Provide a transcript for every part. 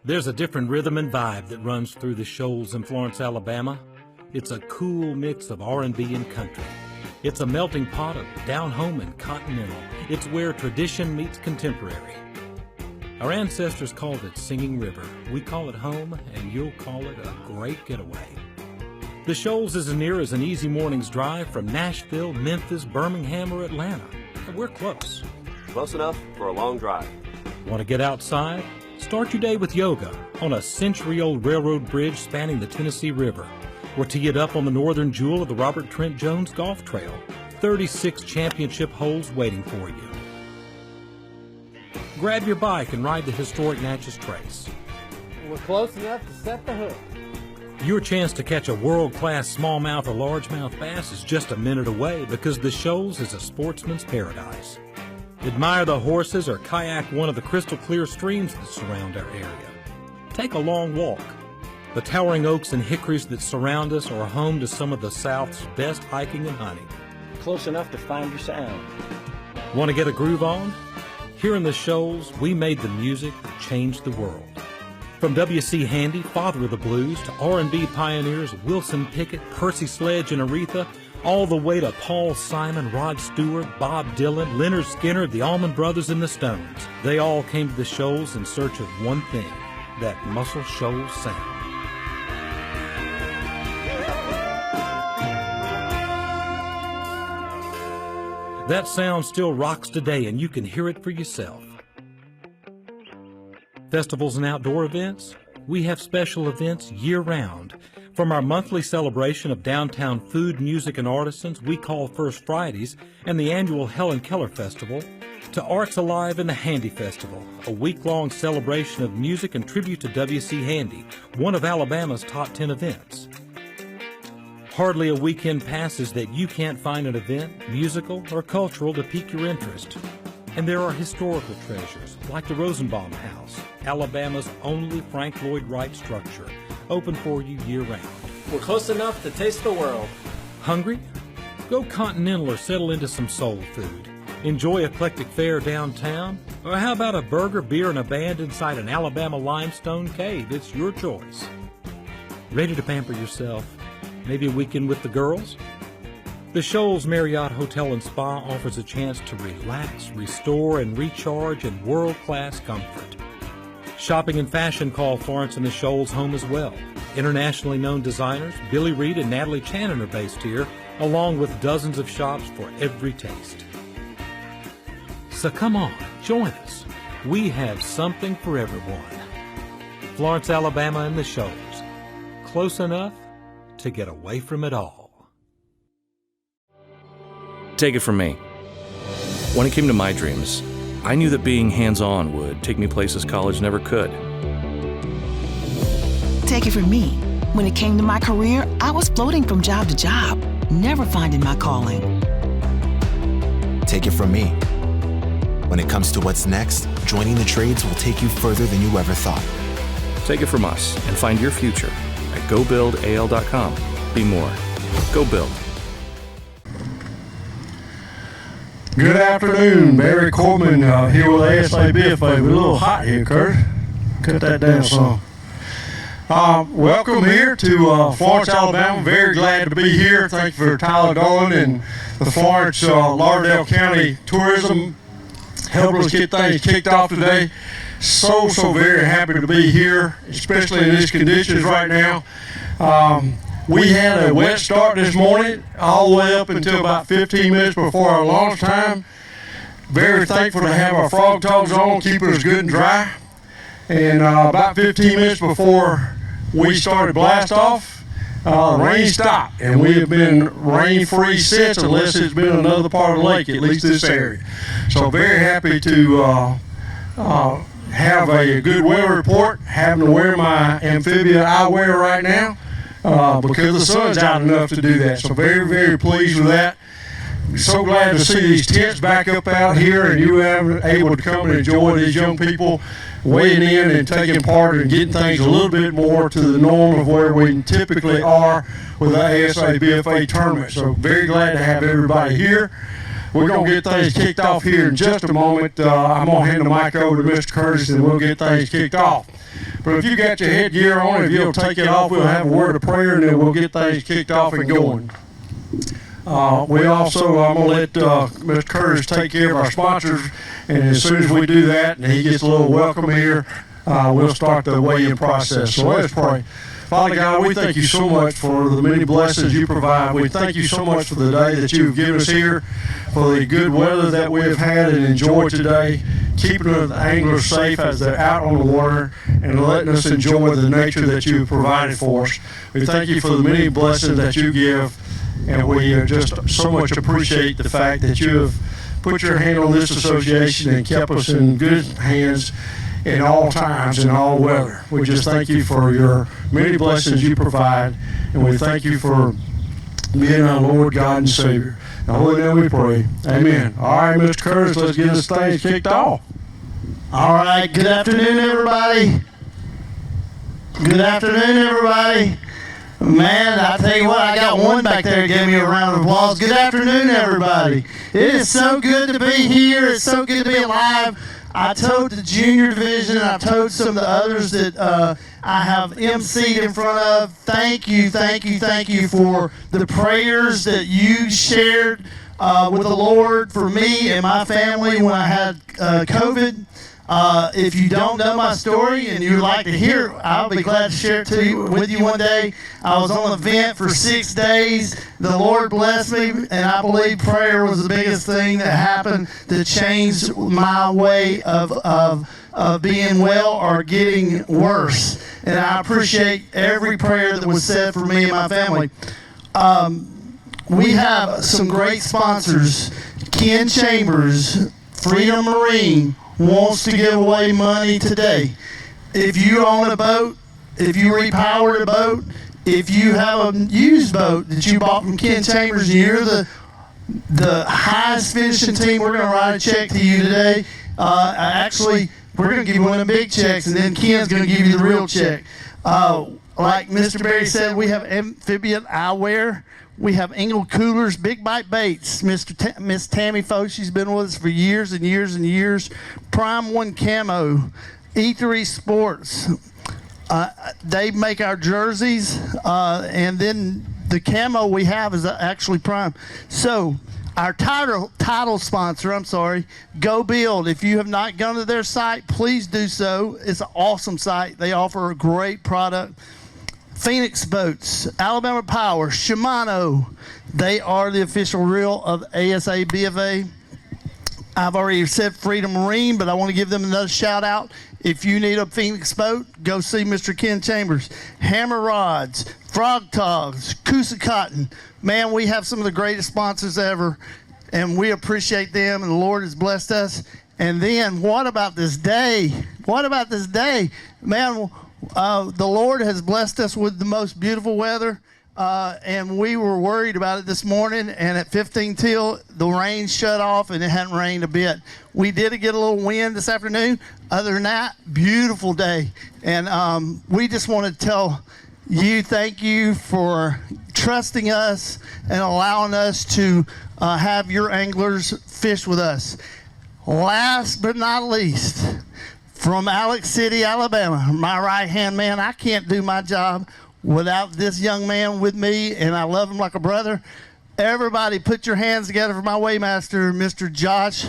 There's a different rhythm and vibe that runs through the Shoals in Florence, Alabama. It's a cool mix of R&B and country. It's a melting pot of down-home and continental. It's where tradition meets contemporary. Our ancestors called it Singing River. We call it home, and you'll call it a great getaway. The Shoals is as near as an easy morning's drive from Nashville, Memphis, Birmingham, or Atlanta. And we're close. Close enough for a long drive. Want to get outside? Start your day with yoga on a century-old railroad bridge spanning the Tennessee River, or tee it up on the northern jewel of the Robert Trent Jones Golf Trail. 36 championship holes waiting for you. Grab your bike and ride the historic Natchez Trace. We're close enough to set the hook. Your chance to catch a world-class smallmouth or largemouth bass is just a minute away because the Shoals is a sportsman's paradise. Admire the horses or kayak one of the crystal clear streams that surround our area. Take a long walk. The towering oaks and hickories that surround us are home to some of the South's best hiking and hunting. Close enough to find your sound. Want to get a groove on? Here in the Shoals, we made the music that changed the world. From W.C. Handy, father of the blues, to R&B pioneers Wilson Pickett, Percy Sledge, and Aretha, all the way to Paul Simon, Rod Stewart, Bob Dylan, Leonard Skinner, the Allman Brothers, and the Stones. They all came to the Shoals in search of one thing, that Muscle Shoals sound. That sound still rocks today, and you can hear it for yourself. Festivals and outdoor events? We have special events year-round. From our monthly celebration of downtown food, music, and artisans we call First Fridays, and the annual Helen Keller Festival, to Arts Alive and the Handy Festival, a week-long celebration of music and tribute to W.C. Handy, one of Alabama's top 10 events. Hardly a weekend passes that you can't find an event, musical or cultural, to pique your interest. And there are historical treasures, like the Rosenbaum House, Alabama's only Frank Lloyd Wright structure, open for you year-round. We're close enough to taste the world. Hungry? Go continental or settle into some soul food. Enjoy eclectic fare downtown? Or how about a burger, beer, and a band inside an Alabama limestone cave? It's your choice. Ready to pamper yourself? Maybe a weekend with the girls? The Shoals Marriott Hotel and Spa offers a chance to relax, restore, and recharge in world-class comfort. Shopping and fashion call Florence and the Shoals home as well. Internationally known designers Billy Reed and Natalie Channon are based here, along with dozens of shops for every taste. So come on, join us. We have something for everyone. Florence, Alabama and the Shoals. Close enough to get away from it all. Take it from me. When it came to my dreams, I knew that being hands-on would take me places college never could. Take it from me. When it came to my career, I was floating from job to job, never finding my calling. Take it from me. When it comes to what's next, joining the trades will take you further than you ever thought. Take it from us and find your future at gobuildal.com. Be more. Go build. Good afternoon, Barry Coleman here with ASABFA. We're a little hot here, Kurt. Cut that down some. Welcome here to Florence, Alabama. Very glad to be here. Thank you for Tyler Dolan and the Florence Lauderdale County Tourism helping us get things kicked off today. So very happy to be here, especially in these conditions right now. We had a wet start this morning, all the way up until about 15 minutes before our launch time. Very thankful to have our frog togs on, keeping us good and dry. And about 15 minutes before we started blast off, rain stopped. And we have been rain-free since, unless it's been another part of the lake, at least this area. So very happy to have a good weather report, having to wear my amphibia eyewear right now. Because the sun's out enough to do that. So very pleased with that. So glad to see these tents back up out here, and you were able to come and enjoy these young people weighing in and taking part and getting things a little bit more to the norm of where we typically are with the ASABFA tournament. So very glad to have everybody here. we're going to get things kicked off here in just a moment. I'm going to hand the mic over to Mr. Curtis, and we'll get things kicked off. But if you got your headgear on, if you'll take it off, we'll have a word of prayer, and then we'll get things kicked off and going. We also, I'm going to let Mr. Curtis take care of our sponsors, and as soon as we do that and he gets a little welcome here, we'll start the weigh-in process. So let's pray. Father God, we thank you so much for the many blessings you provide. We thank you so much for the day that you've given us here, for the good weather that we have had and enjoyed today, keeping the anglers safe as they're out on the water and letting us enjoy the nature that you've provided for us. We thank you for the many blessings that you give, and we just so much appreciate the fact that you have put your hand on this association and kept us in good hands in all times, in all weather. We just thank you for your many blessings you provide, and we thank you for being our Lord, God, and Savior. In the holy name we pray. Amen. All right, Mr. Curtis, let's get this thing kicked off. All right, good afternoon, everybody. Good afternoon, everybody. Man, I tell you what, I got one back there gave me a round of applause. Good afternoon, everybody. It is so good to be here. It's so good to be alive. I told the junior division, and I've told some of the others that I have emceed in front of. Thank you for the prayers that you shared with the Lord for me and my family when I had COVID. If you don't know my story and you'd like to hear it, I'll be glad to share it with you one day. I was on a vent for 6 days. The Lord blessed me, and I believe prayer was the biggest thing that happened that changed my way of being well or getting worse. And I appreciate every prayer that was said for me and my family. We have some great sponsors. Ken Chambers, Freedom Marine, wants to give away money today. If you own a boat, if you repowered a boat, if you have a used boat that you bought from Ken Chambers and you're the highest finishing team, we're going to write a check to you today. Actually, we're going to give you one of the big checks, and then Ken's going to give you the real check. Like Mr. Berry said, we have amphibian eyewear. We have Engel coolers, big bite baits. Miss Tammy Foch, she's been with us for years and years and years. Prime One Camo, E3 Sports. They make our jerseys, and then the camo we have is actually Prime. So our title sponsor, Go Build. If you have not gone to their site, please do so. It's an awesome site. They offer a great product. Phoenix Boats, Alabama Power, Shimano, they are the official reel of ASABFA. I've already said Freedom Marine, but I want to give them another shout out. If you need a Phoenix boat, go see Mr. Ken Chambers. Hammer Rods, Frog Togs, Coosa Cotton. Man, we have some of the greatest sponsors ever, and we appreciate them, and the Lord has blessed us. And then, what about this day? Man, the Lord has blessed us with the most beautiful weather, and we were worried about it this morning, and at 15 till, the rain shut off, and it hadn't rained a bit. We did get a little wind this afternoon. Other than that, beautiful day. And we just want to tell you thank you for trusting us and allowing us to have your anglers fish with us. Last but not least, from Alex City, Alabama, my right-hand man. I can't do my job without this young man with me, and I love him like a brother. Everybody put your hands together for my weighmaster, Mr. Josh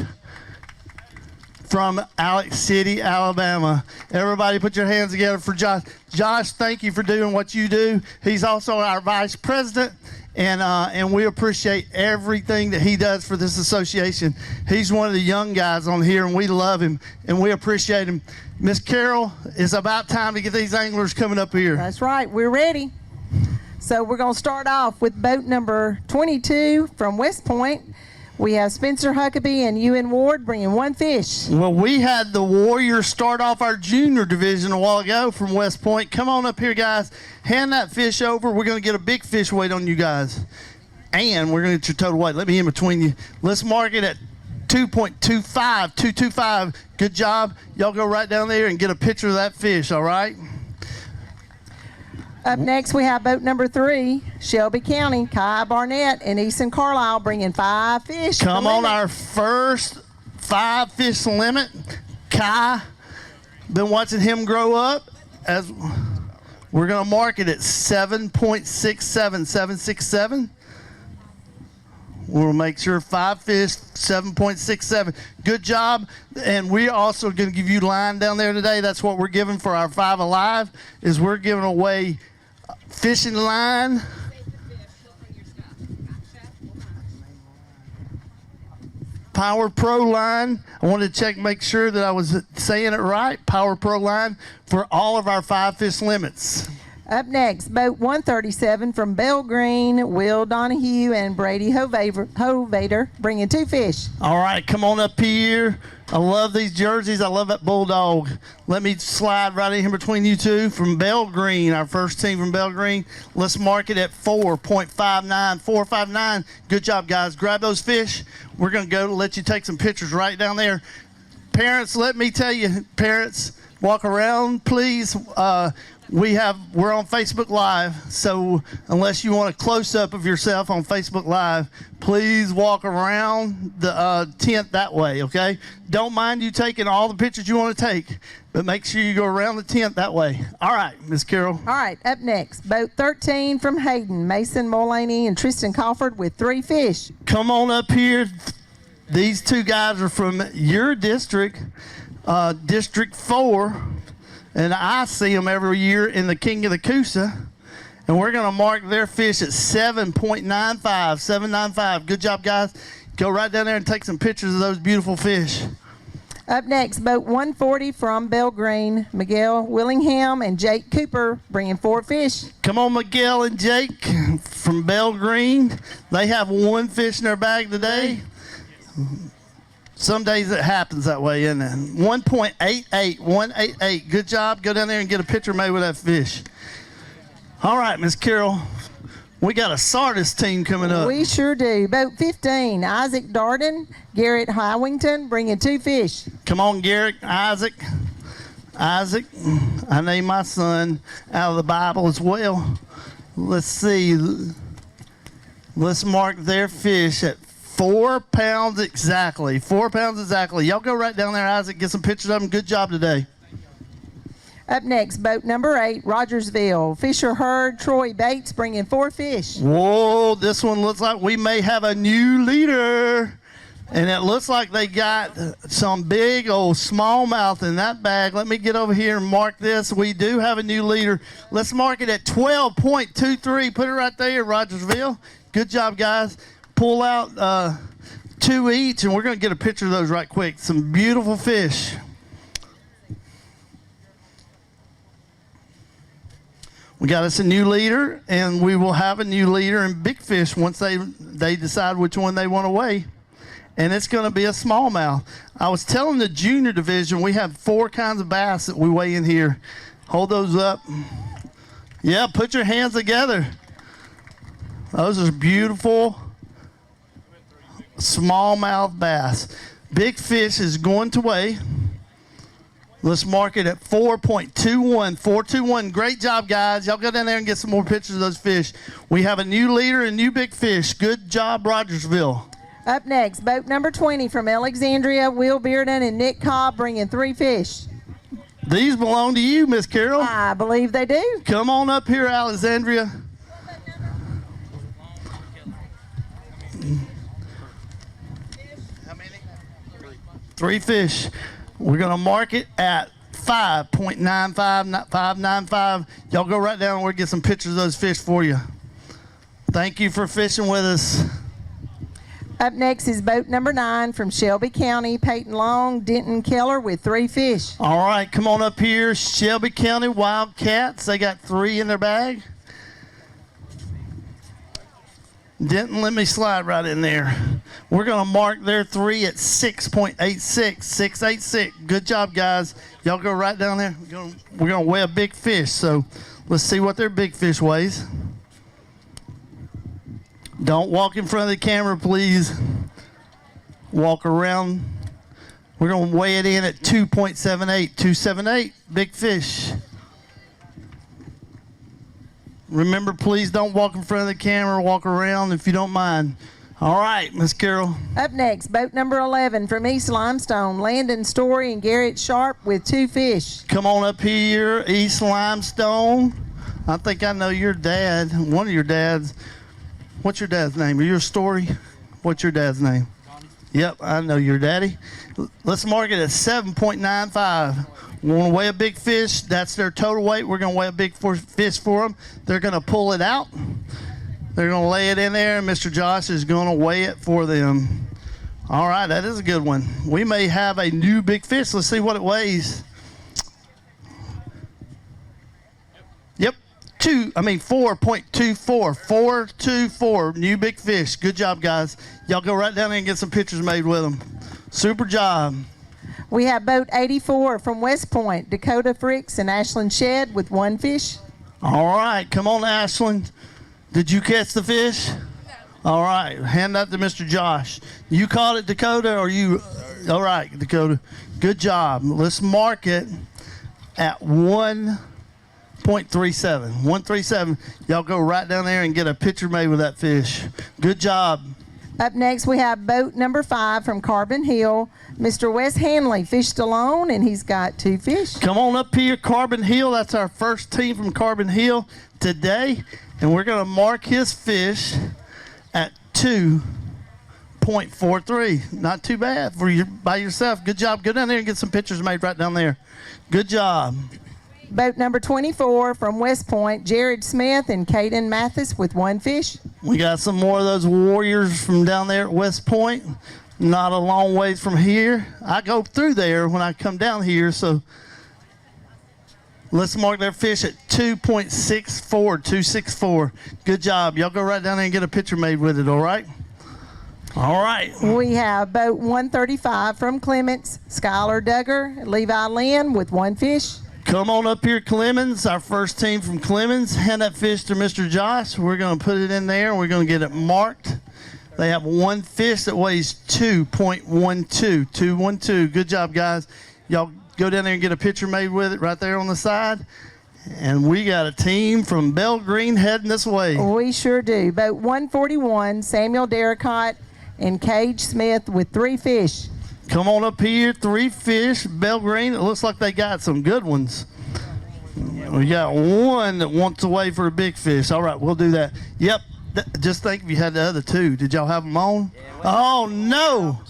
from Alex City, Alabama. Everybody put your hands together for Josh. Josh, thank you for doing what you do. He's also our vice president, and we appreciate everything that he does for this association. He's one of the young guys on here, and we love him, and we appreciate him. Miss Carol, it's about time to get these anglers coming up here. That's right. We're ready. So we're going to start off with boat number 22 from West Point. We have Spencer Huckabee and Ewan Ward bringing one fish. Well, we had the Warriors start off our junior division a while ago from West Point. Come on up here, guys. Hand that fish over. We're going to get a big fish weight on you guys. And we're going to get your total weight. Let me in between you. Let's mark it at 2.25. Good job. Y'all go right down there and get a picture of that fish, all right? Up next, we have boat number 3, Shelby County, Kai Barnett and Easton Carlisle bringing 5 fish. Come on, our first 5 fish limit. Kai, been watching him grow up. As we're going to mark it at 7.67, 767. We'll make sure 5 fish, 7.67. Good job. And we're also going to give you line down there today. That's what we're giving for our 5 Alive, is we're giving away fishing line. Power Pro line. I wanted to check, make sure that I was saying it right. Power Pro line for all of our 5 fish limits. Up next, boat 137 from Bell Green, Will Donahue and Brady Hovader bringing 2 fish. All right, come on up here. I love these jerseys. I love that bulldog. Let me slide right in here between you two from Bell Green, our first team from Bell Green. Let's mark it at 4.59, 459. Good job, guys. Grab those fish. We're going to go let you take some pictures right down there. Parents, let me tell you, parents, walk around, please. We're on Facebook Live, so unless you want a close-up of yourself on Facebook Live, please walk around the tent that way, okay? Don't mind you taking all the pictures you want to take, but make sure you go around the tent that way. All right, Miss Carol. All right, up next, boat 13 from Hayden, Mason Mullaney and Tristan Crawford with 3 fish. Come on up here. These 2 guys are from your district, District 4. And I see them every year in the King of the Coosa. And we're going to mark their fish at 7.95, 795. Good job, guys. Go right down there and take some pictures of those beautiful fish. Up next, boat 140 from Bell Green, Miguel Willingham and Jake Cooper bringing 4 fish. Come on, Miguel and Jake from Bell Green. They have 1 fish in their bag today. Some days it happens that way, isn't it? 1.88, 188. Good job. Go down there and get a picture made with that fish. All right, Miss Carol. We got a Sardis team coming up. We sure do. Boat 15, Isaac Darden, Garrett Hywington bringing 2 fish. Come on, Garrett, Isaac. Isaac, I named my son out of the Bible as well. Let's see. Let's mark their fish at 4 pounds exactly. 4 pounds exactly. Y'all go right down there, Isaac. Get some pictures of them. Good job today. Up next, boat number 8, Rogersville. Fisher Hurd, Troy Bates bringing 4 fish. Whoa, this one looks like we may have a new leader. And it looks like they got some big old smallmouth in that bag. Let me get over here and mark this. We do have a new leader. Let's mark it at 12.23. Put it right there, Rogersville. Good job, guys. Pull out 2 each, and we're going to get a picture of those right quick. Some beautiful fish. We got us a new leader, and we will have a new leader in big fish once they decide which one they want to weigh. And it's going to be a smallmouth. I was telling the junior division we have 4 kinds of bass that we weigh in here. Hold those up. Yeah, put your hands together. Those are beautiful smallmouth bass. Big fish is going to weigh. Let's mark it at 4.21, 421. Great job, guys. Y'all go down there and get some more pictures of those fish. We have a new leader and new big fish. Good job, Rogersville. Up next, boat number 20 from Alexandria, Will Bearden and Nick Cobb bringing 3 fish. These belong to you, Miss Carol. I believe they do. Come on up here, Alexandria. How many? 3 fish. We're going to mark it at 5.95, 595. Y'all go right down and we'll get some pictures of those fish for you. Thank you for fishing with us. Up next is boat number 9 from Shelby County, Peyton Long, Denton Keller with 3 fish. All right, come on up here, Shelby County Wildcats. They got 3 in their bag. Denton, let me slide right in there. We're going to mark their 3 at 6.86, 686. Good job, guys. Y'all go right down there. We're going to weigh a big fish, so let's see what their big fish weighs. Don't walk in front of the camera, please. Walk around. We're going to weigh it in at 2.78, 278. Big fish. Remember, please don't walk in front of the camera. Walk around if you don't mind. All right, Miss Carol. Up next, boat number 11 from East Limestone, Landon Story and Garrett Sharp with 2 fish. Come on up here, East Limestone. I think I know your dad, one of your dads. What's your dad's name? Your Story? What's your dad's name? Yep, I know your daddy. Let's mark it at 7.95. We want to weigh a big fish. That's their total weight. We're going to weigh a big fish for them. They're going to pull it out. They're going to lay it in there, and Mr. Josh is going to weigh it for them. All right, that is a good one. We may have a new big fish. Let's see what it weighs. Yep, 4.24. 424, new big fish. Good job, guys. Y'all go right down there and get some pictures made with them. Super job. We have boat 84 from West Point, Dakota Fricks and Ashland Shedd with 1 fish. All right, come on, Ashland. Did you catch the fish? No. All right, hand that to Mr. Josh. You caught it, Dakota, or you? All right, Dakota. Good job. Let's mark it at 1.37. 137. Y'all go right down there and get a picture made with that fish. Good job. Up next, we have boat number 5 from Carbon Hill. Mr. Wes Hanley fished alone, and he's got 2 fish. Come on up here, Carbon Hill. That's our first team from Carbon Hill today, and we're going to mark his fish at 2.43. Not too bad for you by yourself. Good job. Go down there and get some pictures made right down there. Good job. Boat number 24 from West Point, Jared Smith and Caden Mathis with 1 fish. We got some more of those warriors from down there at West Point. Not a long ways from here. I go through there when I come down here, so let's mark their fish at 2.64. Good job. Y'all go right down there and get a picture made with it, all right? All right. We have boat 135 from Clements, Skylar Duggar, Levi Lynn with 1 fish. Come on up here, Clemens, our first team from Clemens. Hand that fish to Mr. Josh. We're going to put it in there, and we're going to get it marked. They have 1 fish that weighs 2.12. 212. Good job, guys. Y'all go down there and get a picture made with it right there on the side. And we got a team from Bell Green heading this way. We sure do. Boat 141, Samuel Derricott and Cage Smith with 3 fish. Come on up here, 3 fish, Bell Green. It looks like they got some good ones. We got 1 that wants to weigh for a big fish. All right, we'll do that. Yep, just think if you had the other 2. Did y'all have them on? Oh, no.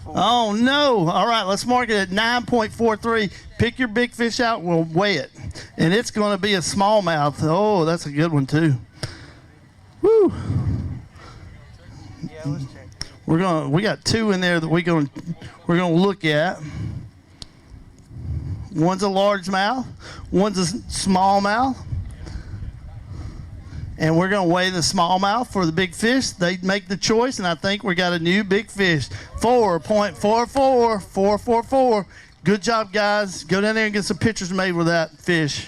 Oh, no. All right, let's mark it at 9.43. Pick your big fish out, we'll weigh it. And it's going to be a smallmouth. Oh, that's a good one, too. Woo. Yeah, let's check. We got 2 in there that we're gonna look at. One's a largemouth, one's a smallmouth, and we're gonna weigh the smallmouth for the big fish. They make the choice, and I think we got a new big fish, 4.44, 444. Good job, guys. Go down there and get some pictures made with that fish.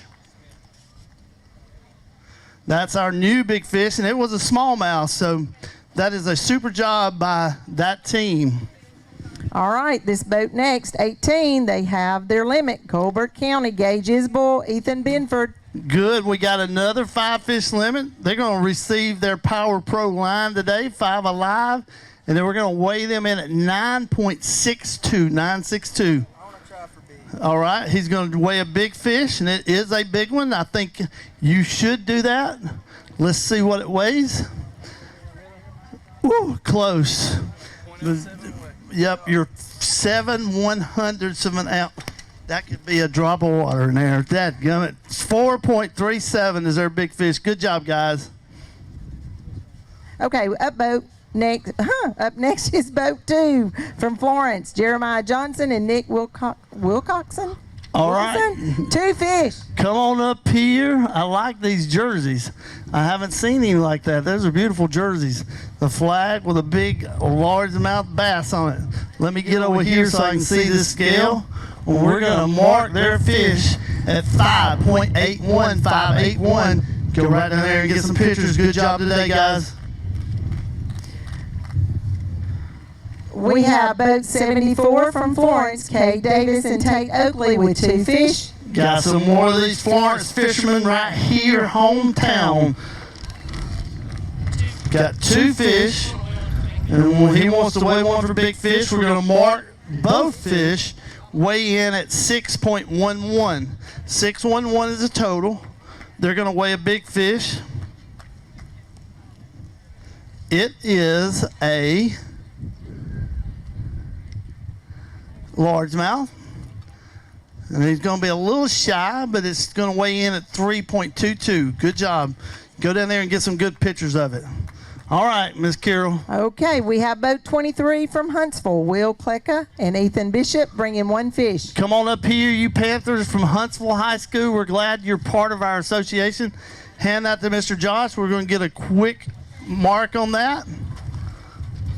That's our new big fish, and it was a smallmouth, so. That is a super job by that team. All right, this boat next, 18, they have their limit. Colbert County, Gage Isbell, Ethan Benford. Good, we got another 5 fish limit. They're going to receive their Power Pro line today, 5 alive, and then we're going to weigh them in at 9.62, 962. All right, he's going to weigh a big fish, and it is a big one. I think you should do that. Let's see what it weighs. Woo, close. Yep, you're 7/100ths of an ounce. That could be a drop of water in there. Dadgummit. 4.37 is their big fish. Good job, guys. Okay, up next is boat 2 from Florence, Jeremiah Johnson and Nick Wilcoxon. All right. 2 fish. Come on up here. I like these jerseys. I haven't seen any like that. Those are beautiful jerseys. The flag with a big largemouth bass on it. Let me get over here so I can see this scale. We're going to mark their fish at 5.81, 581. Go right down there and get some pictures. Good job today, guys. We have boat 74 from Florence, Kay Davis and Tate Oakley with 2 fish. Got some more of these Florence fishermen right here, hometown. Got 2 fish. And when he wants to weigh one for big fish, we're going to mark both fish weigh in at 6.11. 611 is the total. They're going to weigh a big fish. It is a largemouth. And he's going to be a little shy, but it's going to weigh in at 3.22. Good job. Go down there and get some good pictures of it. All right, Miss Carol. Okay, we have boat 23 from Huntsville, Will Klecka and Ethan Bishop bringing 1 fish. Come on up here, you Panthers from Huntsville High School. We're glad you're part of our association. Hand that to Mr. Josh. We're going to get a quick mark on that.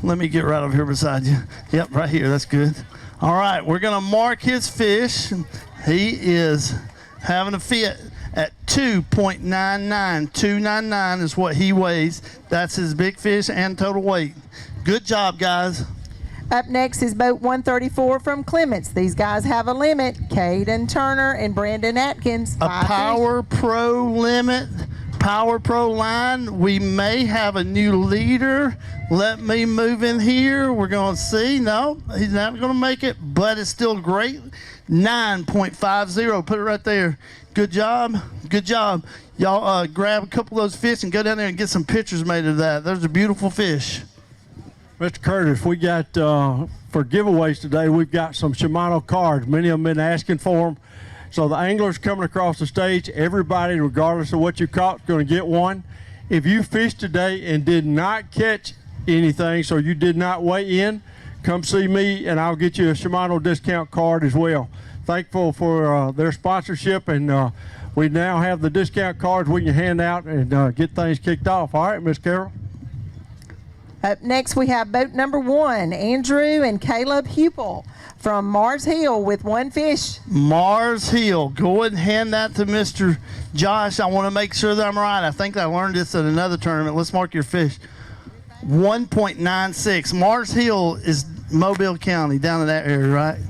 Let me get right over here beside you. Yep, right here. That's good. All right, we're going to mark his fish. He is having a fit at 2.99. 299 is what he weighs. That's his big fish and total weight. Good job, guys. Up next is boat 134 from Clements. These guys have a limit. Caden Turner and Brandon Atkins. A Power Pro limit, Power Pro line. We may have a new leader. Let me move in here. We're going to see. No, he's not going to make it, but it's still great. 9.50. Put it right there. Good job. Good job. Y'all grab a couple of those fish and go down there and get some pictures made of that. Those are beautiful fish. Mr. Curtis, we got, for giveaways today, we've got some Shimano cards. Many of them been asking for them. So the anglers coming across the stage, everybody, regardless of what you caught, is going to get one. If you fished today and did not catch anything, so you did not weigh in, come see me and I'll get you a Shimano discount card as well. Thankful for their sponsorship, and we now have the discount cards we can hand out and get things kicked off. All right, Miss Carol. Up next, we have boat number 1, Andrew and Caleb Hupel from Mars Hill with 1 fish. Mars Hill. Go ahead and hand that to Mr. Josh. I want to make sure that I'm right. I think I learned this at another tournament. Let's mark your fish. 1.96. Mars Hill is Mobile County, down in that area, right?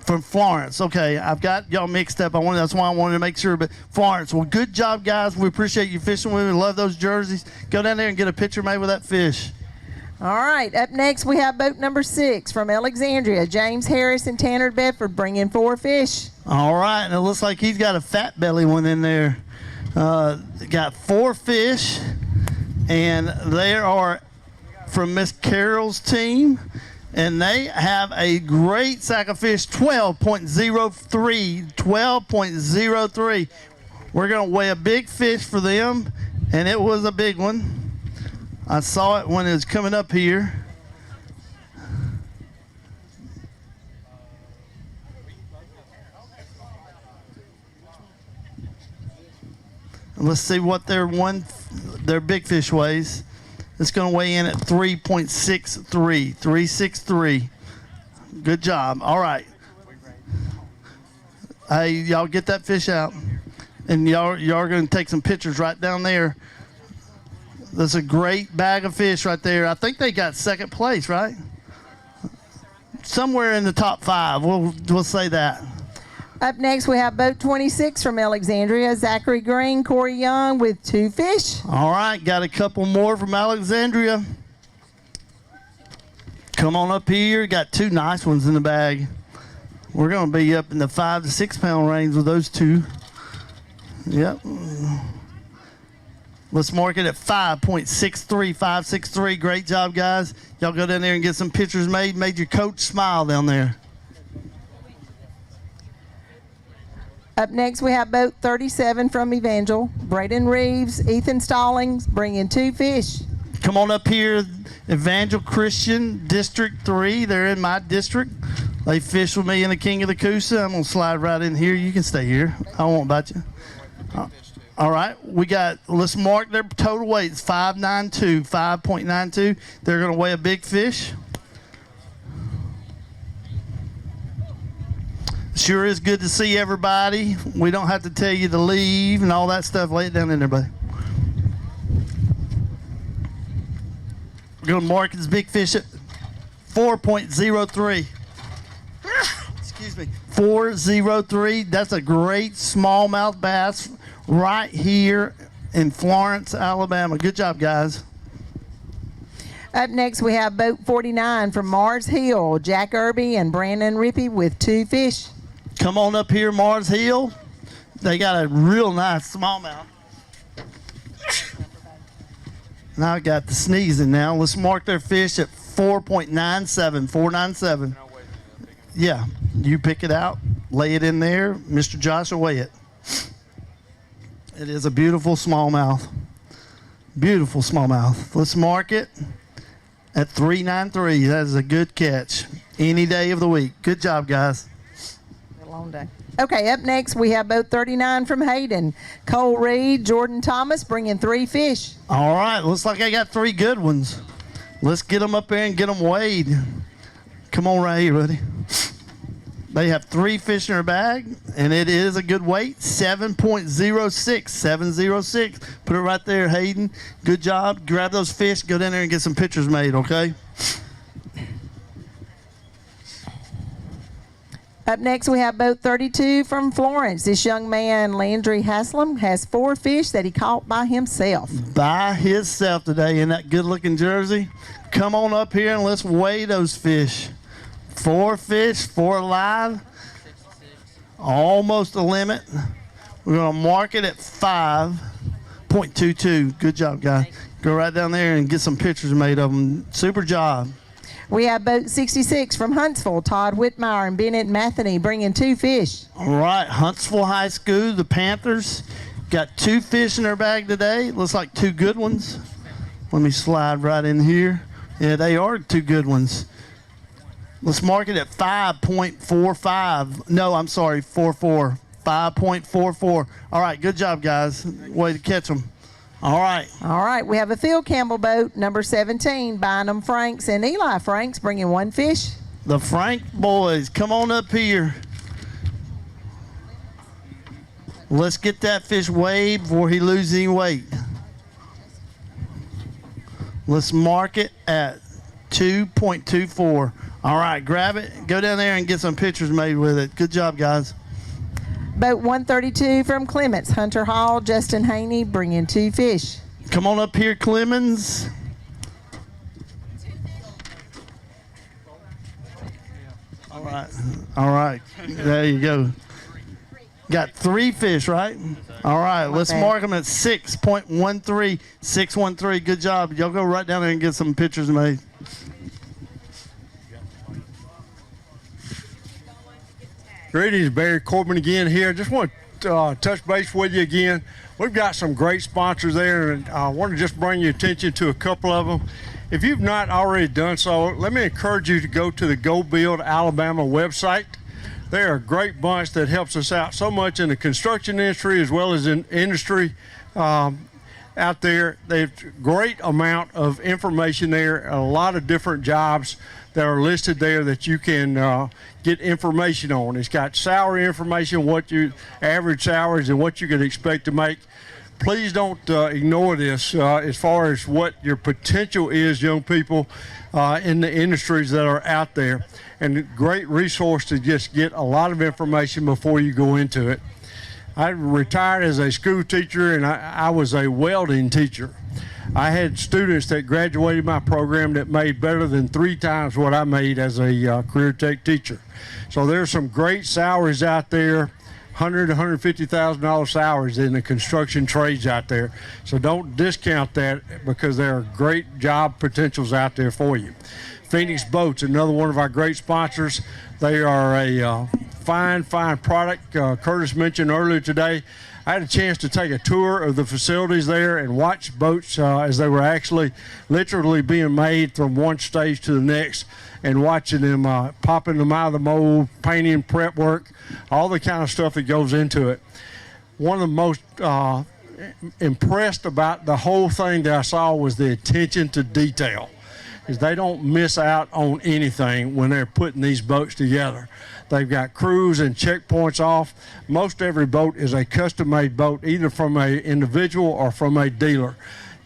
From Florence. Okay, I've got y'all mixed up. That's why I wanted to make sure. But Florence, well, good job, guys. We appreciate you fishing with me. We love those jerseys. Go down there and get a picture made with that fish. All right, up next we have boat number 6 from Alexandria. James Harris and Tanner Bedford bringing 4 fish. All right, and it looks like he's got a fat belly one in there. Got 4 fish, and they are from Miss Carol's team. And they have a great sack of fish, 12.03. 12.03. We're going to weigh a big fish for them, and it was a big one. I saw it when it was coming up here. Let's see what their big fish weighs. It's going to weigh in at 3.63. 363. Good job. All right. Hey, y'all get that fish out. And y'all are going to take some pictures right down there. That's a great bag of fish right there. I think they got second place, right? Somewhere in the top 5. We'll say that. Up next, we have boat 26 from Alexandria. Zachary Green, Corey Young with 2 fish. All right, got a couple more from Alexandria. Come on up here. Got 2 nice ones in the bag. We're going to be up in the 5 to 6 pound range with those 2. Yep. Let's mark it at 5.63. 5.63. Great job, guys. Y'all go down there and get some pictures made. Made your coach smile down there. Up next, we have boat 37 from Evangel. Braden Reeves, Ethan Stallings bringing 2 fish. Come on up here, Evangel Christian, District 3. They're in my district. They fish with me in the King of the Coosa. I'm going to slide right in here. You can stay here. I won't bite you. All right. Let's mark their total weight. It's 5.92. 5.92. They're going to weigh a big fish. Sure is good to see everybody. We don't have to tell you to leave and all that stuff. Lay it down in there, buddy. We're going to mark his big fish at 4.03. Excuse me. 4.03. That's a great smallmouth bass right here in Florence, Alabama. Good job, guys. Up next, we have boat 49 from Mars Hill, Jack Irby and Brandon Rippey with 2 fish. Come on up here, Mars Hill. They got a real nice smallmouth. Now I got the sneezing now. Let's mark their fish at 4.97, 497. Yeah, you pick it out, lay it in there. Mr. Josh will weigh it. It is a beautiful smallmouth. Beautiful smallmouth. Let's mark it at 393. That is a good catch any day of the week. Good job, guys. A long day. Okay, up next we have boat 39 from Hayden. Cole Reed, Jordan Thomas bringing 3 fish. All right, looks like I got 3 good ones. Let's get them up there and get them weighed. Come on right here, buddy. They have 3 fish in their bag, and it is a good weight, 7.06, 706. Put it right there, Hayden. Good job. Grab those fish, go down there and get some pictures made, okay? Up next, we have boat 32 from Florence. This young man, Landry Haslam, has 4 fish that he caught by himself. By himself today in that good-looking jersey. Come on up here and let's weigh those fish. 4 fish, 4 alive. Almost the limit. We're going to mark it at 5.22. Good job, guys. Go right down there and get some pictures made of them. Super job. We have boat 66 from Huntsville. Todd Whitmire and Bennett Matheny bringing 2 fish. All right, Huntsville High School, the Panthers, got 2 fish in their bag today. Looks like 2 good ones. Let me slide right in here. Yeah, they are 2 good ones. Let's mark it at 5.45. No, I'm sorry, 44. 5.44. All right, good job, guys. Way to catch them. All right. All right, we have a Phil Campbell boat, number 17, Bynum Franks and Eli Franks bringing 1 fish. The Frank boys, come on up here. Let's get that fish weighed before he loses any weight. Let's mark it at 2.24. All right, grab it, go down there and get some pictures made with it. Good job, guys. Boat 132 from Clements, Hunter Hall, Justin Haney bringing 2 fish. Come on up here, Clemens. All right, all right, there you go. Got 3 fish, right? All right, let's mark them at 6.13, 613. Good job. Y'all go right down there and get some pictures made. Greetings, Barry Corbin again here. Just want to touch base with you again. We've got some great sponsors there, and I want to just bring your attention to a couple of them. If you've not already done so, let me encourage you to go to the Go Build Alabama website. They're a great bunch that helps us out so much in the construction industry as well as in industry out there. There's a great amount of information there, a lot of different jobs that are listed there that you can get information on. It's got salary information, what your average salaries and what you can expect to make. Please don't ignore this as far as what your potential is, young people, in the industries that are out there. And a great resource to just get a lot of information before you go into it. I retired as a school teacher, and I was a welding teacher. I had students that graduated my program that made better than 3 times what I made as a career tech teacher. So there's some great salaries out there, $100,000 to $150,000 salaries in the construction trades out there. So don't discount that because there are great job potentials out there for you. Phoenix Boats, another one of our great sponsors. They are a fine product. Curtis mentioned earlier today, I had a chance to take a tour of the facilities there and watch boats as they were actually literally being made from one stage to the next, and watching them popping them out of the mold, painting, prep work, all the kind of stuff that goes into it. One of the most impressed about the whole thing that I saw was the attention to detail. Is they don't miss out on anything when they're putting these boats together. They've got crews and checkpoints off. Most every boat is a custom-made boat, either from an individual or from a dealer.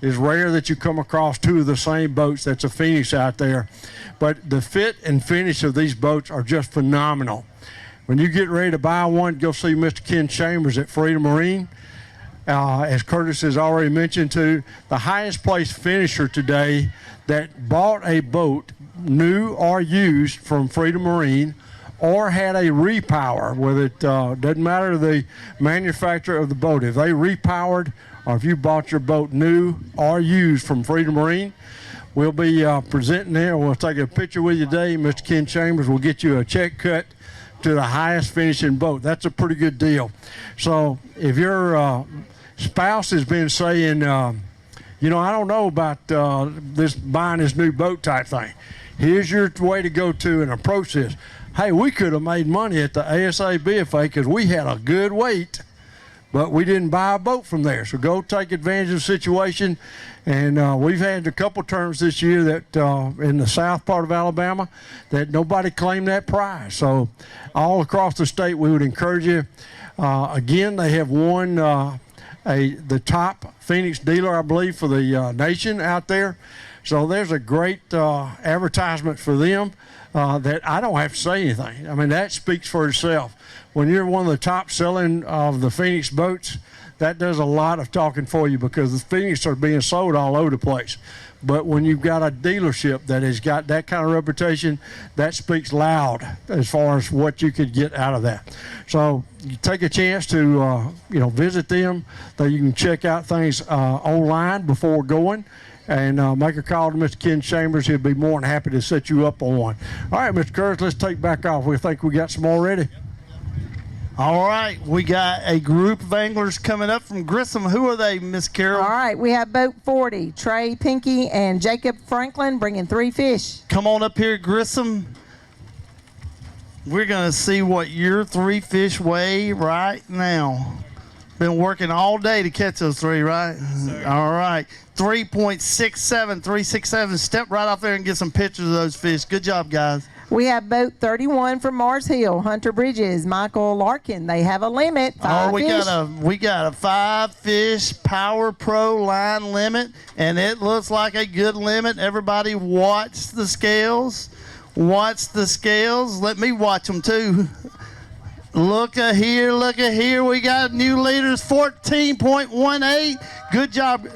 It's rare that you come across 2 of the same boats that's a Phoenix out there. But the fit and finish of these boats are just phenomenal. When you get ready to buy one, go see Mr. Ken Chambers at Freedom Marine. As Curtis has already mentioned too, the highest placed finisher today that bought a boat, new or used, from Freedom Marine, or had a repower, whether it doesn't matter the manufacturer of the boat. If they repowered, or if you bought your boat new or used from Freedom Marine, we'll be presenting there. We'll take a picture with you today. Mr. Ken Chambers will get you a check cut to the highest finishing boat. That's a pretty good deal. So if your spouse has been saying, you know, I don't know about this buying this new boat type thing, here's your way to go to and approach this. Hey, we could have made money at the ASABFA because we had a good wait, but we didn't buy a boat from there. So go take advantage of the situation. And we've had a couple tournaments this year that in the south part of Alabama that nobody claimed that prize. So all across the state, we would encourage you. Again, they have won the top Phoenix dealer, I believe, for the nation out there. So there's a great advertisement for them that I don't have to say anything. I mean, that speaks for itself. When you're one of the top selling of the Phoenix boats, that does a lot of talking for you because the Phoenix are being sold all over the place. But when you've got a dealership that has got that kind of reputation, that speaks loud as far as what you could get out of that. So you take a chance to visit them. That you can check out things online before going. And make a call to Mr. Ken Chambers. He'll be more than happy to set you up on one. All right, Mr. Curtis, let's take back off. We think we got some more ready. All right, we got a group of anglers coming up from Grissom. Who are they, Miss Carol? All right, we have Boat 40, Trey Pinky and Jacob Franklin bringing 3 fish. Come on up here, Grissom. We're going to see what your 3 fish weigh right now. Been working all day to catch those 3, right? Yes, all right. 3.67, 367. Step right off there and get some pictures of those fish. Good job, guys. We have Boat 31 from Mars Hill, Hunter Bridges, Michael Larkin. They have a limit, 5 fish. We got a 5 fish Power Pro line limit, and it looks like a good limit. Everybody watch the scales. Watch the scales. Let me watch them too. Look at here, look at here. We got new leaders, 14.18. Good job.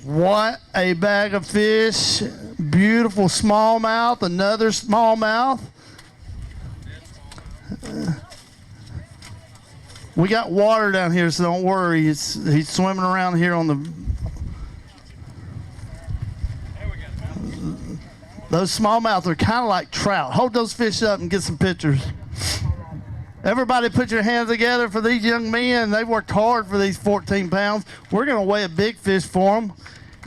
What a bag of fish. Beautiful smallmouth, another smallmouth. We got water down here, so don't worry. He's swimming around here on the... Those smallmouth are kind of like trout. Hold those fish up and get some pictures. Everybody put your hands together for these young men. They've worked hard for these 14 pounds. We're going to weigh a big fish for them,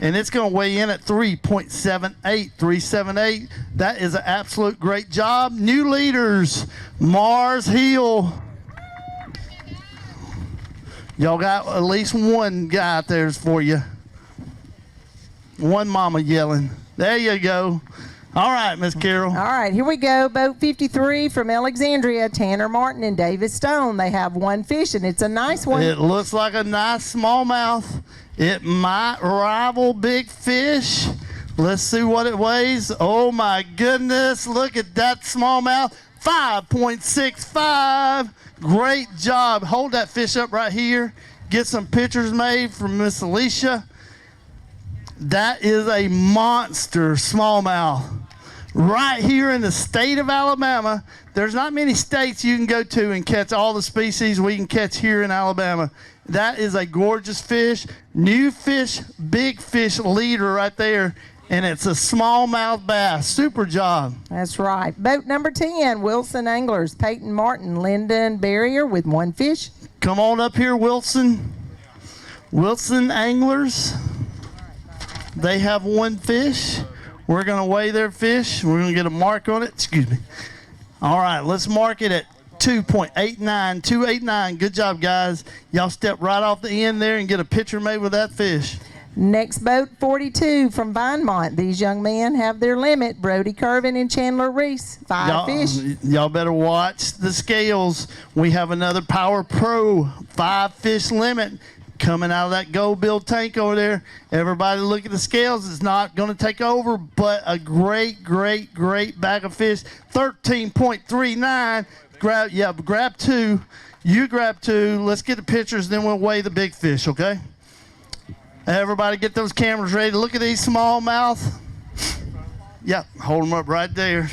and it's going to weigh in at 3.78, 378. That is an absolute great job. New leaders, Mars Hill. Y'all got at least one guy out there for you. One mama yelling. There you go. All right, Miss Carol. All right, here we go. Boat 53 from Alexandria, Tanner Martin and David Stone. They have 1 fish, and it's a nice one. It looks like a nice smallmouth. It might rival big fish. Let's see what it weighs. Oh, my goodness. Look at that smallmouth. 5.65. Great job. Hold that fish up right here. Get some pictures made from Miss Alicia. That is a monster smallmouth. Right here in the state of Alabama, there's not many states you can go to and catch all the species we can catch here in Alabama. That is a gorgeous fish. New fish, big fish leader right there. And it's a smallmouth bass. Super job. That's right. Boat number 10, Wilson Anglers, Peyton Martin, Lyndon Barrier with 1 fish. Come on up here, Wilson. Wilson Anglers. They have 1 fish. We're going to weigh their fish. We're going to get a mark on it. Excuse me. All right, let's mark it at 2.89, 289. Good job, guys. Y'all step right off the end there and get a picture made with that fish. Next boat, 42 from Vinemont. These young men have their limit. Brody Curvin and Chandler Reese, 5 fish. Y'all better watch the scales. We have another Power Pro 5 fish limit coming out of that gold bill tank over there. Everybody look at the scales. It's not going to take over, but a great, great, great bag of fish. 13.39. Grab 2. You grab 2. Let's get the pictures, then we'll weigh the big fish, okay? Everybody get those cameras ready. Look at these smallmouth. Yep, hold them up right there.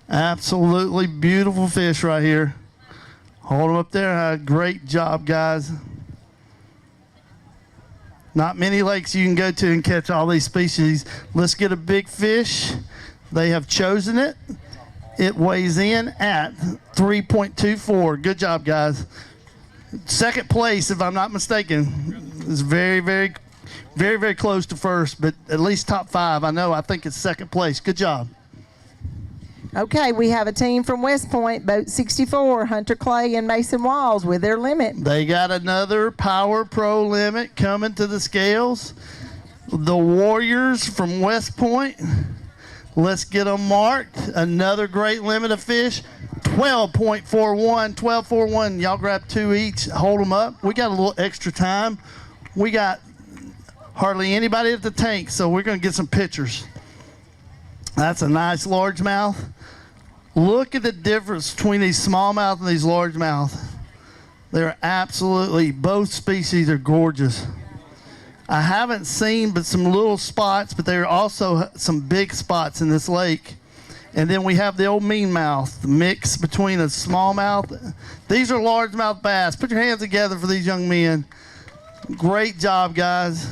Absolutely beautiful fish right here. Hold them up there. Great job, guys. Not many lakes you can go to and catch all these species. Let's get a big fish. They have chosen it. It weighs in at 3.24. Good job, guys. Second place, if I'm not mistaken, is very, very, very, very close to first, but at least top 5. I think it's second place. Good job. Okay, we have a team from West Point, boat 64, Hunter Clay and Mason Walls with their limit. They got another Power Pro limit coming to the scales. The Warriors from West Point. Let's get them marked. Another great limit of fish. 12.41, 12.41. Y'all grab 2 each. Hold them up. We got a little extra time. We got hardly anybody at the tank, so we're going to get some pictures. That's a nice largemouth. Look at the difference between these smallmouth and these largemouth. They're absolutely, both species are gorgeous. I haven't seen but some little spots, but there are also some big spots in this lake. And then we have the old meanmouth, the mix between a smallmouth. These are largemouth bass. Put your hands together for these young men. Great job, guys.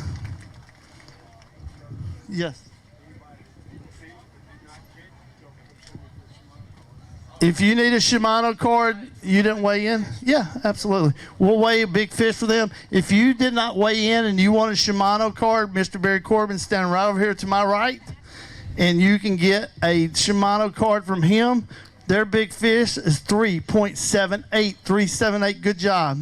Yes. If you need a Shimano card, you didn't weigh in? Yeah, absolutely. We'll weigh a big fish for them. If you did not weigh in and you want a Shimano card, Mr. Barry Corbin standing right over here to my right, and you can get a Shimano card from him. Their big fish is 3.78, 378. Good job.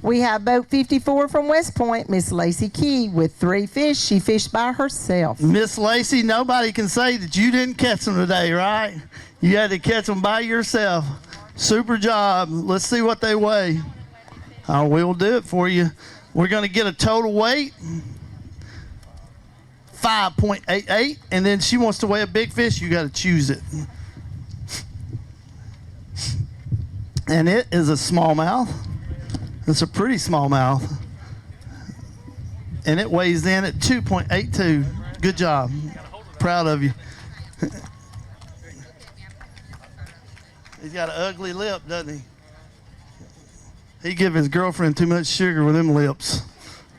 We have boat 54 from West Point, Miss Lacey Key with 3 fish. She fished by herself. Miss Lacey, nobody can say that you didn't catch them today, right? You had to catch them by yourself. Super job. Let's see what they weigh. We'll do it for you. We're going to get a total weight, 5.88, and then she wants to weigh a big fish. You got to choose it. And it is a smallmouth. It's a pretty smallmouth. And it weighs in at 2.82. Good job. Proud of you. He's got an ugly lip, doesn't he? He give his girlfriend too much sugar with them lips.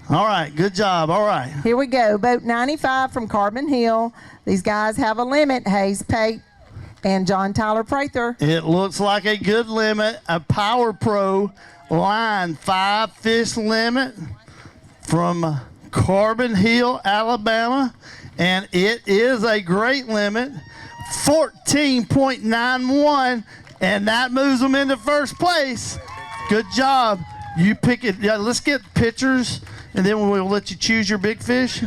All right, good job. All right. Here we go. Boat 95 from Carbon Hill. These guys have a limit. Hayes Pate and John Tyler Prather. It looks like a good limit. A Power Pro line 5 fish limit from Carbon Hill, Alabama. And it is a great limit. 14.91. And that moves them into first place. Good job. You pick it. Yeah, let's get pictures, and then we'll let you choose your big fish.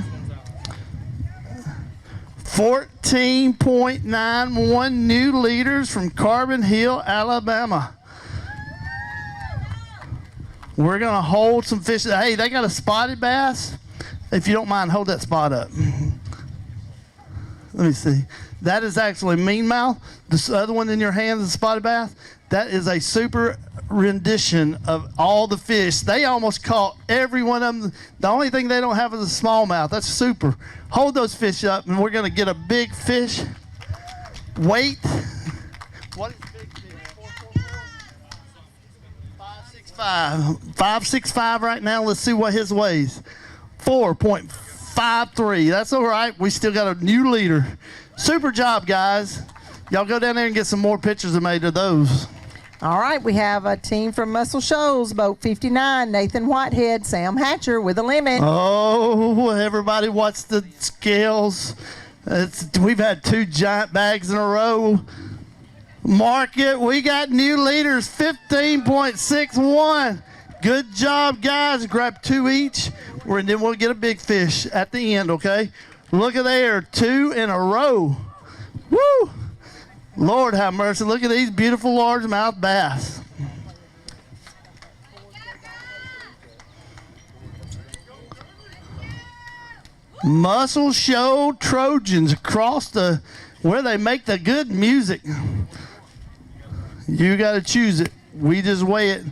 14.91 new leaders from Carbon Hill, Alabama. We're going to hold some fish. Hey, they got a spotted bass. If you don't mind, hold that spot up. Let me see. That is actually meanmouth. This other one in your hand is a spotted bass. That is a super rendition of all the fish. They almost caught every one of them. The only thing they don't have is a smallmouth. That's super. Hold those fish up, and we're going to get a big fish. Weight. What is big fish? 565. 565 right now. Let's see what his weighs. 4.53. That's all right. We still got a new leader. Super job, guys. Y'all go down there and get some more pictures made of those. All right, we have a team from Muscle Shoals, boat 59, Nathan Whitehead, Sam Hatcher with a limit. Oh, everybody watch the scales. We've had 2 giant bags in a row. Mark it. We got new leaders, 15.61. Good job, guys. Grab 2 each, and then we'll get a big fish at the end, okay? Look at there, 2 in a row. Woo! Lord have mercy. Look at these beautiful largemouth bass. Muscle Shoal Trojans across the where they make the good music. You got to choose it. We just weigh it.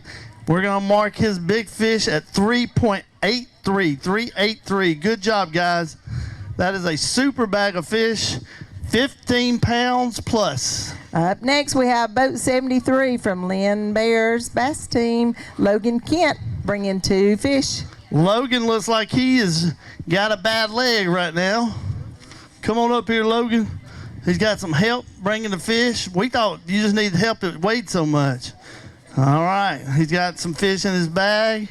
We're going to mark his big fish at 3.83. 383. Good job, guys. That is a super bag of fish, 15 pounds plus. Up next, we have boat 73 from Lynn Bear's Bass Team. Logan Kent bringing 2 fish. Logan looks like he has got a bad leg right now. Come on up here, Logan. He's got some help bringing the fish. We thought you just needed help that weighed so much. All right, he's got some fish in his bag.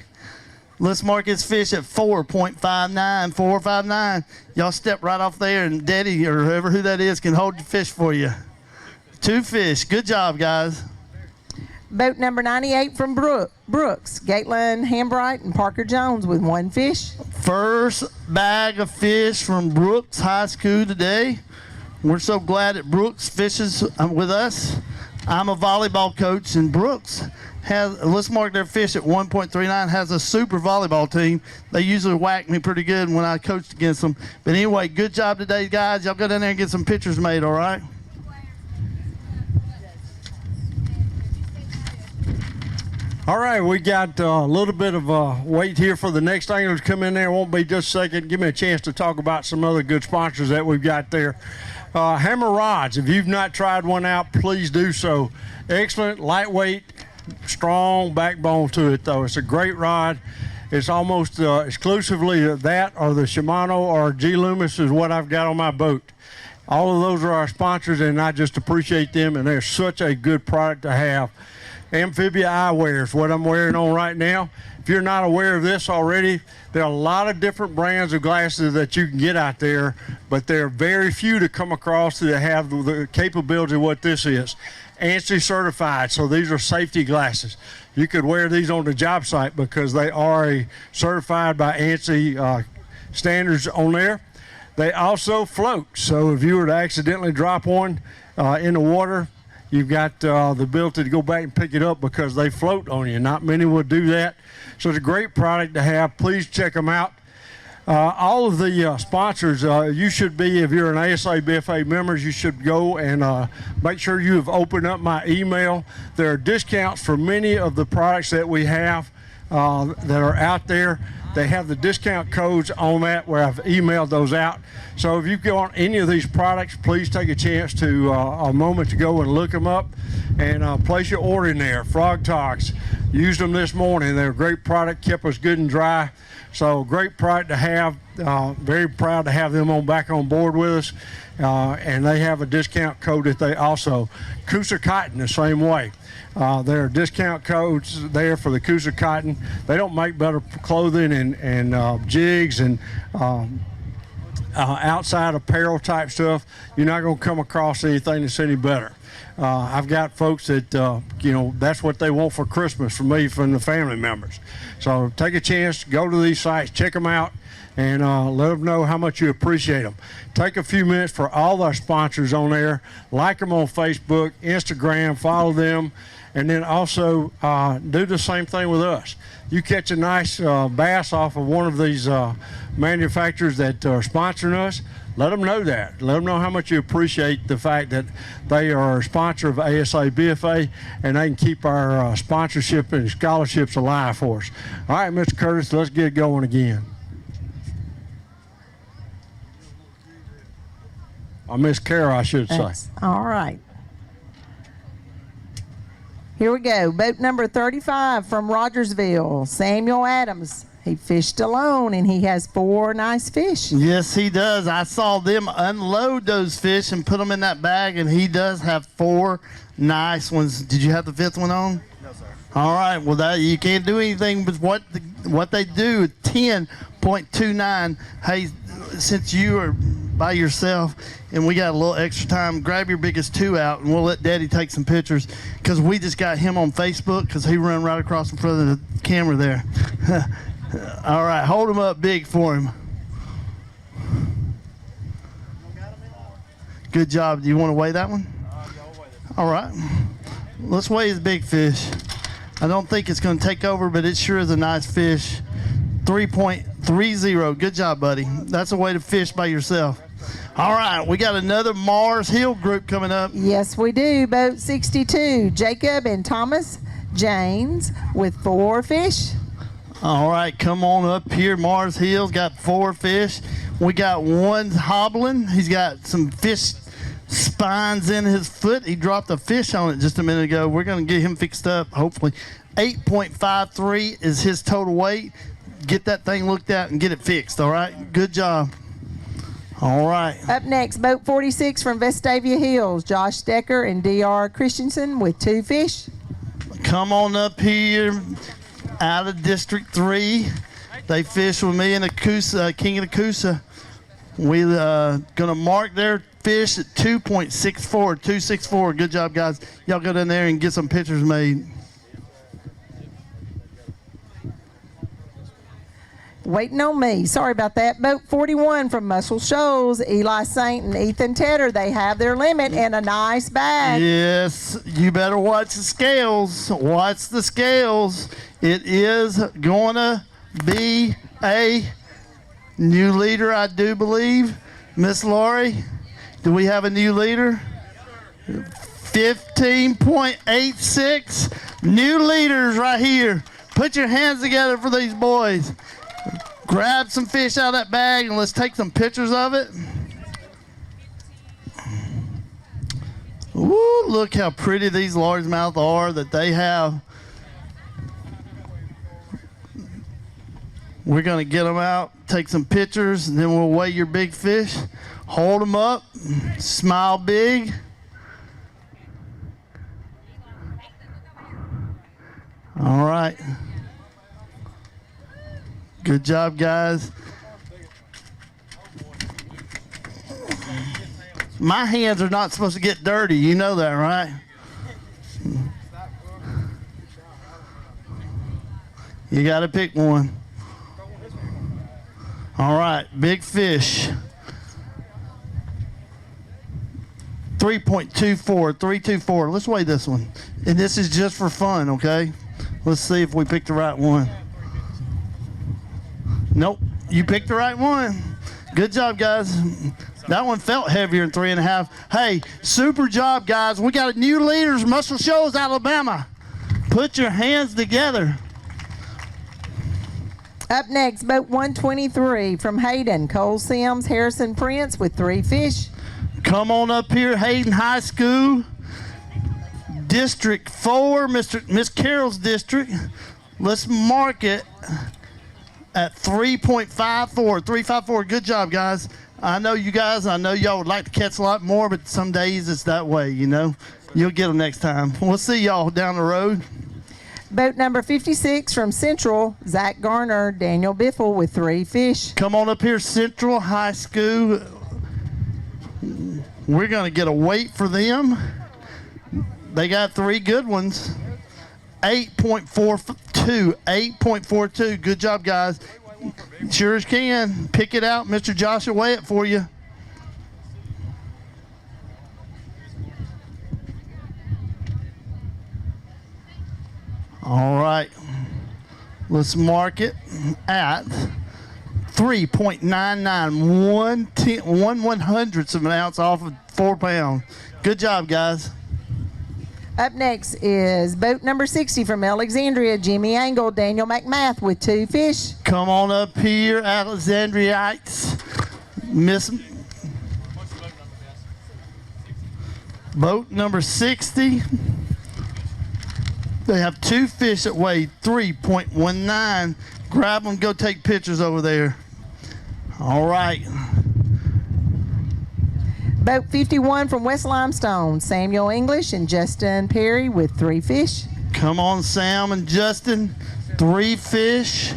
Let's mark his fish at 4.59, 459. Y'all step right off there, and Daddy or who that is can hold your fish for you. 2 fish. Good job, guys. Boat number 98 from Brooks, Gatelyn Hambright and Parker Jones with 1 fish. First bag of fish from Brooks High School today. We're so glad that Brooks fishes with us. I'm a volleyball coach, and Brooks has, let's mark their fish at 1.39, has a super volleyball team. They usually whack me pretty good when I coached against them. But anyway, good job today, guys. Y'all go down there and get some pictures made, all right? All right, we got a little bit of wait here for the next angler to come in there. Won't be just a second. Give me a chance to talk about some other good sponsors that we've got there. Hammer Rods, if you've not tried one out, please do so. Excellent, lightweight, strong backbone to it, though. It's a great rod. It's almost exclusively that or the Shimano or G. Loomis is what I've got on my boat. All of those are our sponsors, and I just appreciate them, and they're such a good product to have. Amphibia eyewear is what I'm wearing on right now. If you're not aware of this already, there are a lot of different brands of glasses that you can get out there, but there are very few to come across that have the capability of what this is. ANSI certified, so these are safety glasses. You could wear these on the job site because they are certified by ANSI standards on there. They also float, so if you were to accidentally drop one in the water, you've got the ability to go back and pick it up because they float on you. Not many would do that. So it's a great product to have. Please check them out. All of the sponsors, you should be, if you're an ASABFA member, you should go and make sure you have opened up my email. There are discounts for many of the products that we have that are out there. They have the discount codes on that where I've emailed those out. So if you go on any of these products, please take a chance to a moment to go and look them up and place your order in there. Frog Talks, used them this morning. They're a great product, kept us good and dry. So great product to have. Very proud to have them back on board with us. And they have a discount code that they also. Coosa Cotton the same way. There are discount codes there for the Coosa Cotton. They don't make better clothing and jigs and outside apparel type stuff. You're not going to come across anything that's any better. I've got folks that, that's what they want for Christmas from me, from the family members. So take a chance, go to these sites, check them out, and let them know how much you appreciate them. Take a few minutes for all our sponsors on there. Like them on Facebook, Instagram, follow them, and then also do the same thing with us. You catch a nice bass off of one of these manufacturers that are sponsoring us, let them know that. Let them know how much you appreciate the fact that they are a sponsor of ASABFA and they can keep our sponsorship and scholarships alive for us. All right, Mr. Curtis, let's get going again. Miss Carol, I should say. All right. Here we go. Boat number 35 from Rogersville, Samuel Adams. He fished alone, and he has 4 nice fish. Yes, he does. I saw them unload those fish and put them in that bag, and he does have 4 nice ones. Did you have the 5th one on? No, sir. All right. Well, you can't do anything but what they do. 10.29. Hey, since you are by yourself and we got a little extra time, grab your biggest 2 out, and we'll let Daddy take some pictures because we just got him on Facebook because he ran right across in front of the camera there. All right, hold him up big for him. Good job. Do you want to weigh that one? All right. Let's weigh his big fish. I don't think it's going to take over, but it sure is a nice fish. 3.30. Good job, buddy. That's a way to fish by yourself. All right, we got another Mars Hill group coming up. Yes, we do. Boat 62, Jacob and Thomas James with 4 fish. All right, come on up here. Mars Hill's got 4 fish. We got one hobbling. He's got some fish spines in his foot. He dropped a fish on it just a minute ago. We're going to get him fixed up, hopefully. 8.53 is his total weight. Get that thing looked at and get it fixed, all right? Good job. All right. Up next, boat 46 from Vestavia Hills, Josh Decker and D.R. Christensen with 2 fish. Come on up here out of District 3. They fish with me and the Coosa, King of the Coosa. We're going to mark their fish at 2.64. Good job, guys. Y'all go down there and get some pictures made. Waiting on me. Sorry about that. Boat 41 from Muscle Shoals, Eli Saint and Ethan Tedder. They have their limit and a nice bag. Yes, you better watch the scales. Watch the scales. It is going to be a new leader, I do believe. Miss Laurie, do we have a new leader? 15.86. New leaders right here. Put your hands together for these boys. Grab some fish out of that bag and let's take some pictures of it. Ooh, look how pretty these largemouth are that they have. We're going to get them out, take some pictures, and then we'll weigh your big fish. Hold them up, smile big. All right. Good job, guys. My hands are not supposed to get dirty. You know that, right? You got to pick one. All right, big fish. 3.24. Let's weigh this one. And this is just for fun, okay? Let's see if we picked the right one. Nope, you picked the right one. Good job, guys. That one felt heavier than 3.5. Hey, super job, guys. We got new leaders, Muscle Shoals, Alabama. Put your hands together. Up next, boat 123 from Hayden, Cole Sims, Harrison Prince with 3 fish. Come on up here, Hayden High School, District 4, Miss Carroll's district. Let's mark it at 3.54. 3.54. Good job, guys. I know you guys, I know y'all would like to catch a lot more, but some days it's that way, you know. You'll get them next time. We'll see y'all down the road. Boat number 56 from Central, Zach Garner, Daniel Biffle with 3 fish. Come on up here, Central High School. We're going to get a weight for them. They got 3 good ones. 8.42. 8.42. Good job, guys. Sure as can. Pick it out. Mr. Josh will weigh it for you. All right. Let's mark it at 3.99. 1/100ths of an ounce off of 4 pounds. Good job, guys. Up next is boat number 60 from Alexandria, Jimmy Angle, Daniel McMath with 2 fish. Come on up here, Alexandriites. Boat number 60. They have 2 fish that weigh 3.19. Grab them, go take pictures over there. All right. Boat 51 from West Limestone, Samuel English and Justin Perry with 3 fish. Come on, Sam and Justin. 3 fish.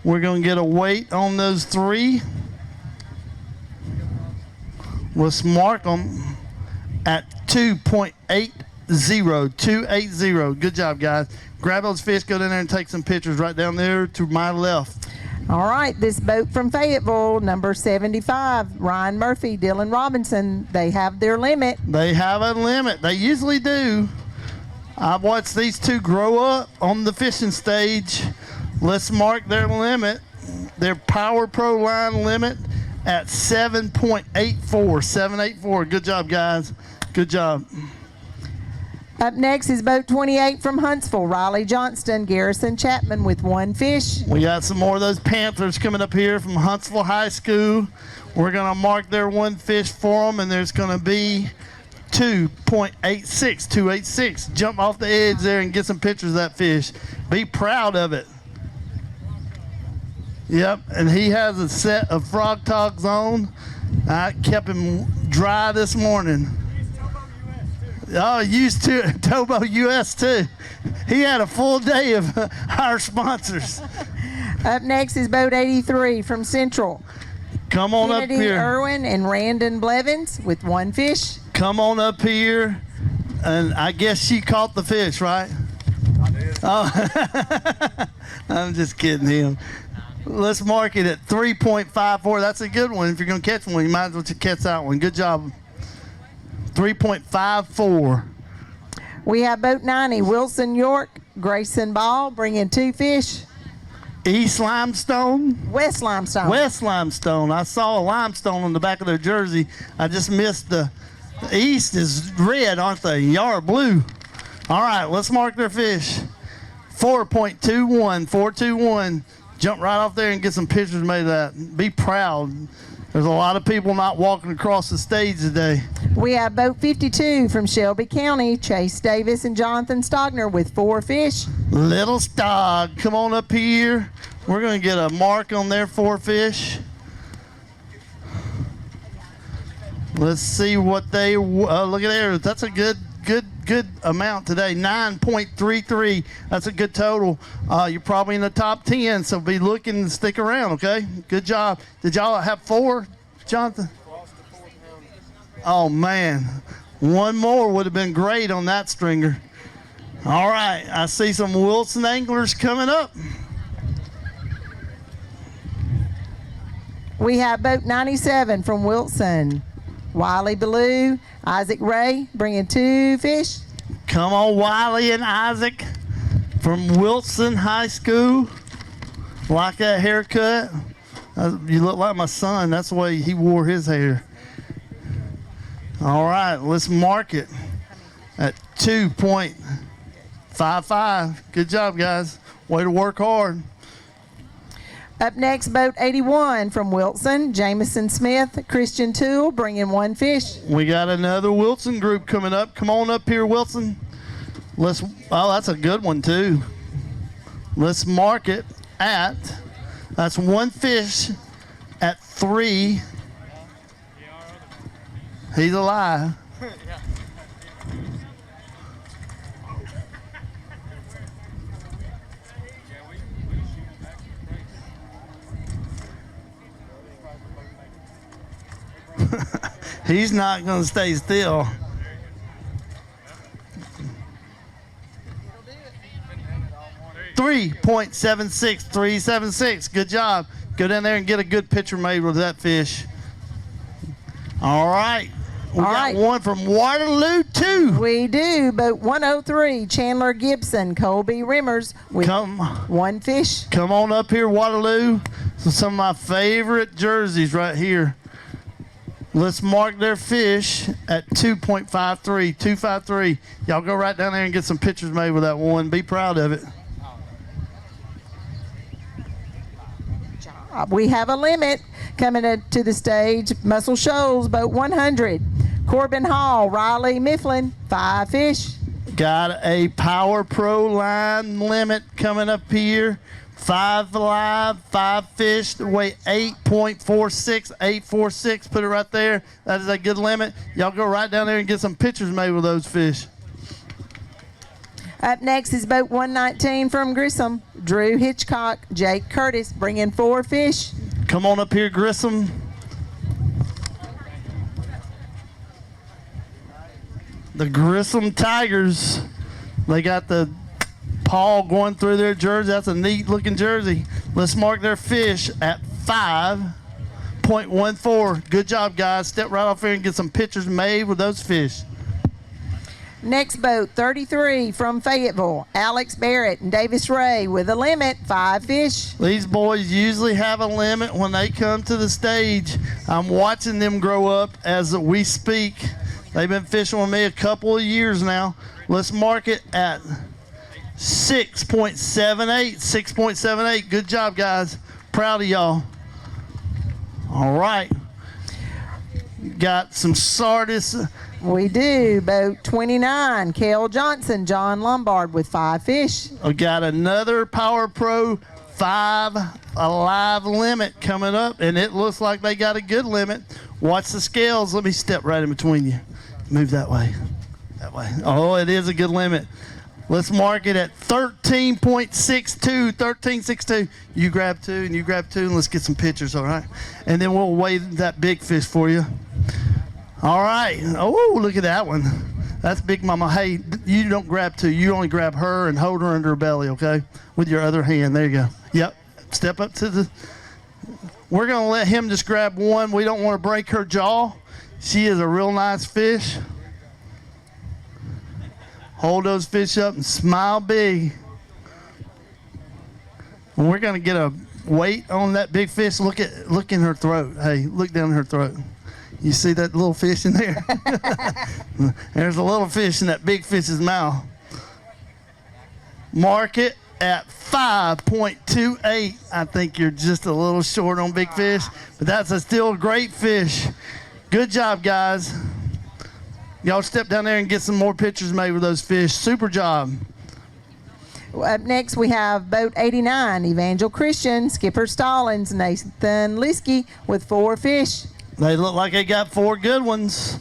We're going to get a weight on those 3. Let's mark them at 2.80. 280. Good job, guys. Grab those fish, go down there and take some pictures right down there to my left. All right, this boat from Fayetteville, number 75, Ryan Murphy, Dylan Robinson, they have their limit. They have a limit. They usually do. I've watched these 2 grow up on the fishing stage. Let's mark their limit. Their Power Pro line limit at 7.84. 784. Good job, guys. Good job. Up next is boat 28 from Huntsville, Riley Johnston, Garrison Chapman with 1 fish. We got some more of those Panthers coming up here from Huntsville High School. We're going to mark their 1 fish for them, and there's going to be 2.86. Jump off the edge there and get some pictures of that fish. Be proud of it. Yep, and he has a set of frog togs on. I kept him dry this morning. Oh, used to Tobo US too. He had a full day of our sponsors. Up next is boat 83 from Central. Come on Kennedy up here. Irwin and Randon Blevins with 1 fish. Come on up here. And I guess she caught the fish, right? I did. Oh, I'm just kidding him. Let's mark it at 3.54. That's a good one. If you're going to catch one, you might as well catch that one. Good job. 3.54. We have boat 90, Wilson York, Grayson Ball, bringing 2 fish. East Limestone? West Limestone. West Limestone. I saw a limestone on the back of their jersey. I just missed the East is red, aren't they? Y'all are blue. All right, let's mark their fish. 4.21, 421. Jump right off there and get some pictures made of that. Be proud. There's a lot of people not walking across the stage today. We have boat 52 from Shelby County, Chase Davis and Jonathan Stogner with 4 fish. Little Stog, come on up here. We're going to get a mark on their 4 fish. Let's see what they, look at there. That's a good amount today. 9.33. That's a good total. You're probably in the top 10, so be looking and stick around, okay? Good job. Did y'all have 4, Jonathan? Oh, man. 1 more would have been great on that stringer. All right. I see some Wilson anglers coming up. We have boat 97 from Wilson, Wiley Ballou, Isaac Ray, bringing 2 fish. Come on, Wiley and Isaac from Wilson High School. Like that haircut? You look like my son. That's the way he wore his hair. All right, let's mark it at 2.55. Good job, guys. Way to work hard. Up next, boat 81 from Wilson, Jamison Smith, Christian Toole, bringing 1 fish. We got another Wilson group coming up. Come on up here, Wilson. Oh, that's a good one, too. Let's mark it at, that's 1 fish at 3. He's alive. He's not going to stay still. $3.76. Good job. Go down there and get a good picture made with that fish. All right. We got one from Waterloo, too. We do. Boat 103, Chandler Gibson, Colby Rimmers with 1 fish. Come on up here, Waterloo. So some of my favorite jerseys right here. Let's mark their fish at 2.53. 253. Y'all go right down there and get some pictures made with that one. Be proud of it. We have a limit coming to the stage. Muscle Shoals, boat 100. Corbin Hall, Riley Mifflin, 5 fish. Got a Power Pro line limit coming up here. 5 live, 5 fish, weigh 8.46, 846. Put it right there. That is a good limit. Y'all go right down there and get some pictures made with those fish. Up next is boat 119 from Grissom, Drew Hitchcock, Jake Curtis, bringing 4 fish. Come on up here, Grissom. The Grissom Tigers. They got the paw going through their jersey. That's a neat looking jersey. Let's mark their fish at 5.14. Good job, guys. Step right off here and get some pictures made with those fish. Next boat, 33 from Fayetteville, Alex Barrett and Davis Ray with a limit, 5 fish. These boys usually have a limit when they come to the stage. I'm watching them grow up as we speak. They've been fishing with me a couple of years now. Let's mark it at 6.78. 6.78. Good job, guys. Proud of y'all. All right. Got some Sardis. We do. Boat 29, Kel Johnson, John Lombard with 5 fish. We got another Power Pro 5 alive limit coming up, and it looks like they got a good limit. Watch the scales. Let me step right in between you. Move that way. That way. Oh, it is a good limit. Let's mark it at 13.62. 13.62. You grab 2 and you grab 2, and let's get some pictures, all right? And then we'll weigh that big fish for you. All right. Oh, look at that one. That's Big Mama. Hey, you don't grab 2. You only grab her and hold her under her belly, okay? With your other hand. There you go. Yep. Step up to the... We're going to let him just grab 1. We don't want to break her jaw. She is a real nice fish. Hold those fish up and smile big. And we're going to get a weight on that big fish. Look in her throat. Hey, look down her throat. You see that little fish in there? There's a little fish in that big fish's mouth. Mark it at 5.28. I think you're just a little short on big fish, but that's still a great fish. Good job, guys. Y'all step down there and get some more pictures made with those fish. Super job. Up next, we have boat 89, Evangel Christian, Skipper Stallings, Nathan Liskey with 4 fish. They look like they got 4 good ones.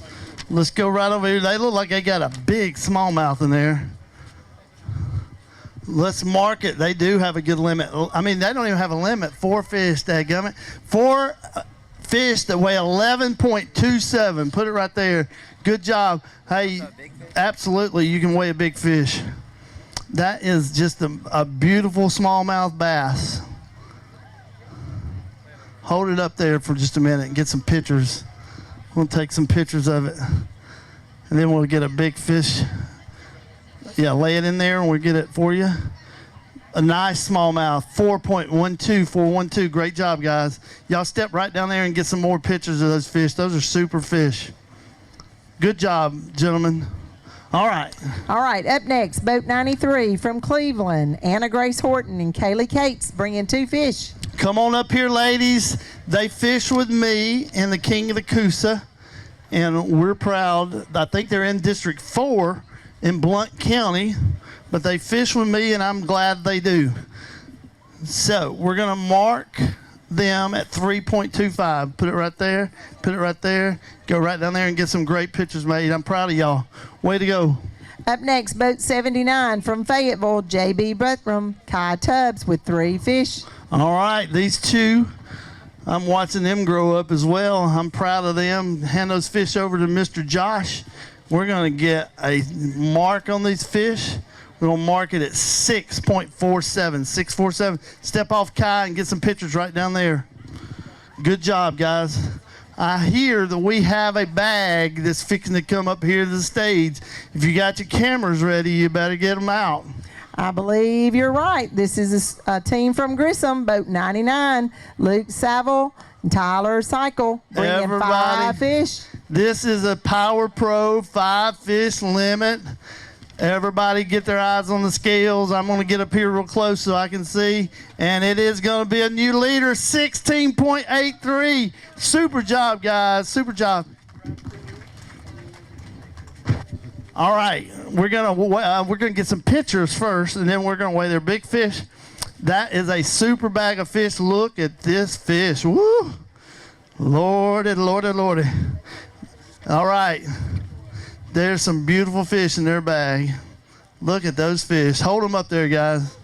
Let's go right over here. They look like they got a big smallmouth in there. Let's mark it. They do have a good limit. I mean, they don't even have a limit. 4 fish, dadgummit. 4 fish that weigh 11.27. Put it right there. Good job. Hey, absolutely, you can weigh a big fish. That is just a beautiful smallmouth bass. Hold it up there for just a minute and get some pictures. We'll take some pictures of it. And then we'll get a big fish. Yeah, lay it in there and we'll get it for you. A nice smallmouth, 4.12, 412. Great job, guys. Y'all step right down there and get some more pictures of those fish. Those are super fish. Good job, gentlemen. All right. All right, up next, boat 93 from Cleveland, Anna Grace Horton and Kaylee Cates bringing 2 fish. Come on up here, ladies. They fish with me and the King of the Coosa, and we're proud. I think they're in District 4 in Blount County, but they fish with me, and I'm glad they do. So we're going to mark them at 3.25. Put it right there. Put it right there. Go right down there and get some great pictures made. I'm proud of y'all. Way to go. Up next, boat 79 from Fayetteville, J.B. Buttram, Kai Tubbs with 3 fish. All right, these 2, I'm watching them grow up as well. I'm proud of them. Hand those fish over to Mr. Josh. We're going to get a mark on these fish. We're going to mark it at 6.47. 6.47. Step off Kai and get some pictures right down there. Good job, guys. I hear that we have a bag that's fixing to come up here to the stage. If you got your cameras ready, you better get them out. I believe you're right. This is a team from Grissom, boat 99, Luke Saville and Tyler Cycle, bringing 5 fish. This is a Power Pro 5 fish limit. Everybody get their eyes on the scales. I'm going to get up here real close so I can see. And it is going to be a new leader, 16.83. Super job, guys. Super job. All right, we're gonna get some pictures first, and then we're gonna weigh their big fish. That is a super bag of fish. Look at this fish. Woo! Lordy, lordy, lordy. All right, there's some beautiful fish in their bag. Look at those fish. Hold them up there, guys.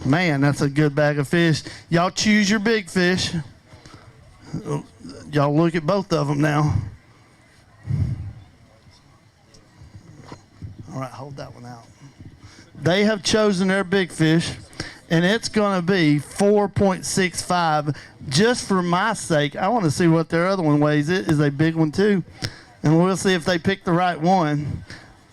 Man, that's a good bag of fish. Y'all choose your big fish. Y'all look at both of them now. All right, hold that one out. They have chosen their big fish, and it's going to be 4.65. Just for my sake, I want to see what their other one weighs. It is a big one, too. and we'll see if they picked the right one.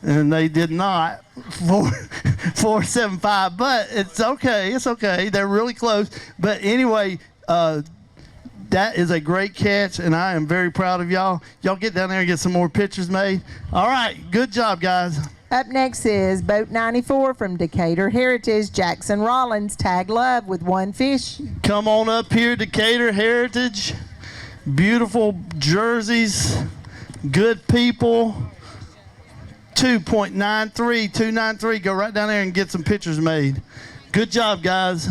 And they did not. 475, but it's okay. It's okay. They're really close. But anyway, that is a great catch, and I am very proud of y'all. Y'all get down there and get some more pictures made. All right, good job, guys. Up next is Boat 94 from Decatur Heritage, Jackson Rollins, Tag Love with 1 fish. Come on up here, Decatur Heritage. Beautiful jerseys, good people. 2.93, go right down there and get some pictures made. Good job, guys.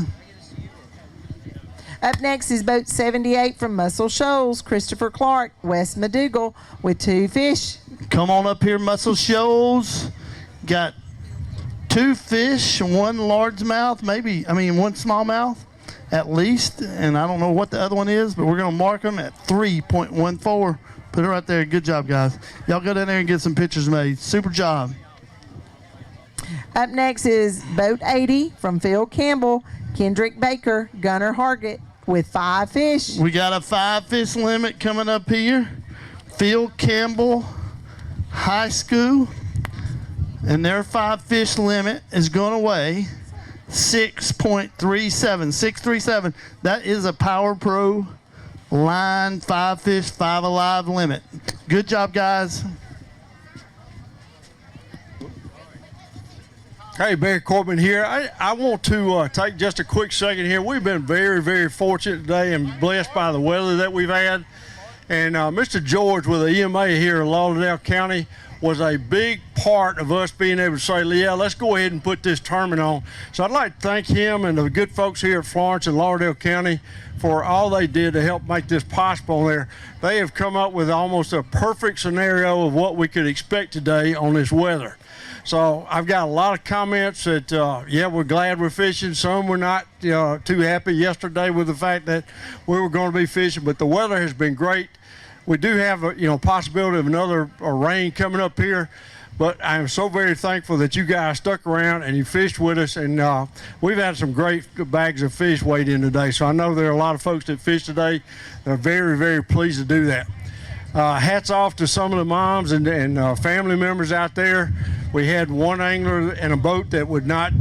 Up next is Boat 78 from Muscle Shoals, Christopher Clark, West Madougal with 2 fish. Come on up here, Muscle Shoals. Got 2 fish, 1 largemouth, one smallmouth at least. And I don't know what the other one is, but we're going to mark them at 3.14. Put it right there. Good job, guys. Y'all go down there and get some pictures made. Super job. Up next is Boat 80 from Phil Campbell, Kendrick Baker, Gunnar Hargett with 5 fish. We got a 5 fish limit coming up here. Phil Campbell High School. And their 5 fish limit is going to weigh 6.37. 637. That is a Power Pro line 5 fish, 5 alive limit. Good job, guys. Hey, Barry Corbin here. I want to take just a quick second here. We've been very, very fortunate today and blessed by the weather that we've had. And Mr. George with the EMA here in Lauderdale County was a big part of us being able to say, yeah, let's go ahead and put this tournament on. So I'd like to thank him and the good folks here at Florence and Lauderdale County for all they did to help make this possible there. They have come up with almost a perfect scenario of what we could expect today on this weather. So I've got a lot of comments that, yeah, we're glad we're fishing. Some were not too happy yesterday with the fact that we were going to be fishing, but the weather has been great. We do have a possibility of another rain coming up here, but I am so very thankful that you guys stuck around and you fished with us, and we've had some great bags of fish weighed in today. So I know there are a lot of folks that fished today. They're very, very pleased to do that. Hats off to some of the moms and family members out there. We had one angler in a boat that would not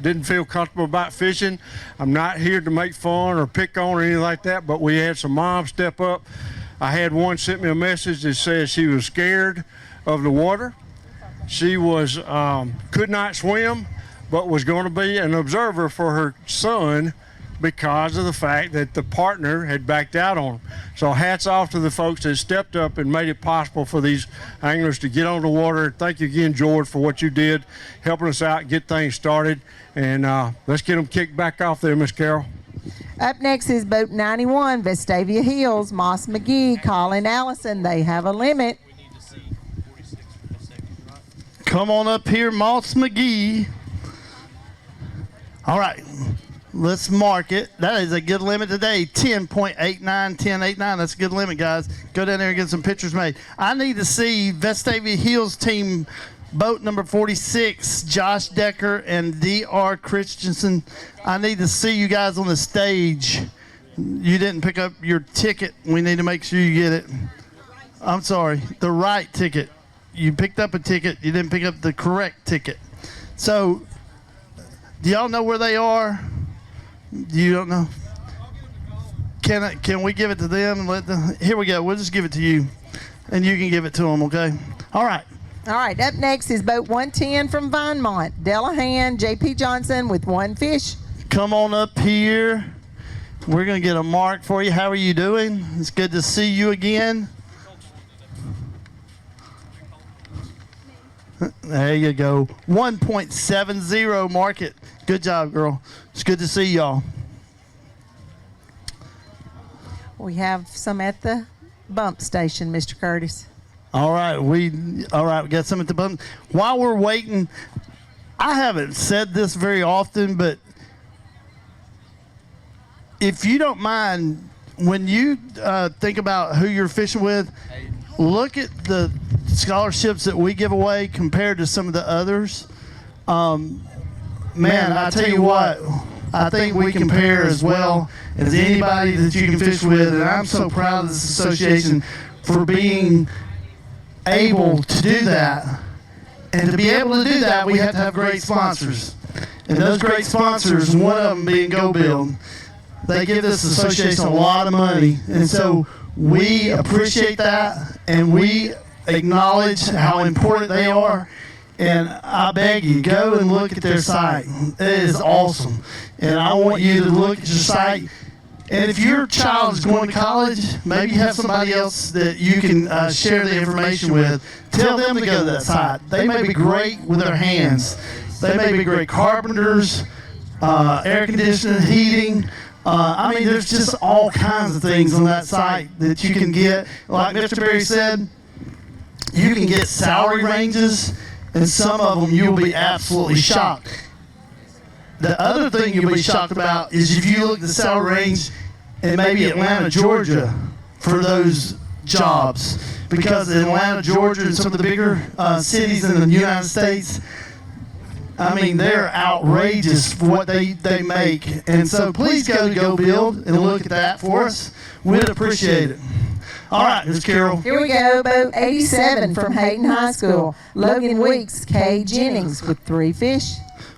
didn't feel comfortable about fishing. I'm not here to make fun or pick on or anything like that, but we had some moms step up. I had one sent me a message that said she was scared of the water. She was could not swim, but was going to be an observer for her son because of the fact that the partner had backed out on him. So hats off to the folks that stepped up and made it possible for these anglers to get on the water. Thank you again, George, for what you did, helping us out, get things started. And let's get them kicked back off there, Miss Carol. Up next is Boat 91, Vestavia Hills, Moss McGee, Colin Allison. They have a limit. Come on up here, Moss McGee. All right, let's mark it. That is a good limit today, 10.89, 10.89. That's a good limit, guys. Go down there and get some pictures made. I need to see Vestavia Hills team boat number 46, Josh Decker and D.R. Christensen. I need to see you guys on the stage. You didn't pick up your ticket. We need to make sure you get it. I'm sorry, the right ticket. You picked up a ticket. You didn't pick up the correct ticket. So, do y'all know where they are? You don't know? Can we give it to them and let them? Here we go. We'll just give it to you, and you can give it to them. Okay. All right. All right, up next is Boat 110 from Vinemont, Delahan, J.P. Johnson with 1 fish. Come on up here. We're going to get a mark for you. How are you doing? It's good to see you again. There you go. 1.70 mark it. Good job, girl. It's good to see y'all. We have some at the bump station, Mr. Curtis. All right, we got some at the bump. While we're waiting, I haven't said this very often, but if you don't mind, when you think about who you're fishing with, look at the scholarships that we give away compared to some of the others. Man, I tell you what, I think we compare as well as anybody that you can fish with, and I'm so proud of this association for being able to do that. And to be able to do that, we have to have great sponsors. And those great sponsors, one of them being Go Build, they give this association a lot of money. And so we appreciate that, and we acknowledge how important they are. And I beg you, go and look at their site. It is awesome. And I want you to look at your site. And if your child is going to college, maybe you have somebody else that you can share the information with. Tell them to go to that site. They may be great with their hands. They may be great carpenters, air conditioning, heating. I mean, there's just all kinds of things on that site that you can get. Like Mr. Berry said, you can get salary ranges, and some of them you'll be absolutely shocked. The other thing you'll be shocked about is if you look at the salary range in maybe Atlanta, Georgia, for those jobs. Because in Atlanta, Georgia, and some of the bigger cities in the United States, I mean, they're outrageous for what they make. And so please go Build and look at that for us. We'd appreciate it. All right, Ms. Carol. Here we go, boat 87 from Hayden High School. Logan Weeks, Kay Jennings with 3 fish.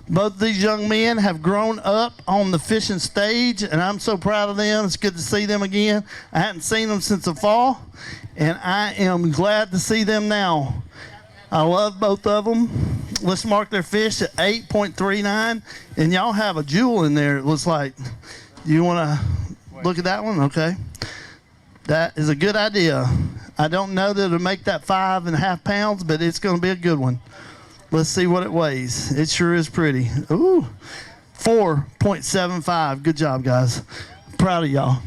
Both of these young men have grown up on the fishing stage, and I'm so proud of them. It's good to see them again. I hadn't seen them since the fall, and I am glad to see them now. I love both of them. Let's mark their fish at 8.39, and y'all have a jewel in there, it looks like. You want to look at that one? Okay. That is a good idea. I don't know that it'll make that 5.5 pounds, but it's going to be a good one. Let's see what it weighs. It sure is pretty. Ooh, 4.75. Good job, guys. Proud of y'all.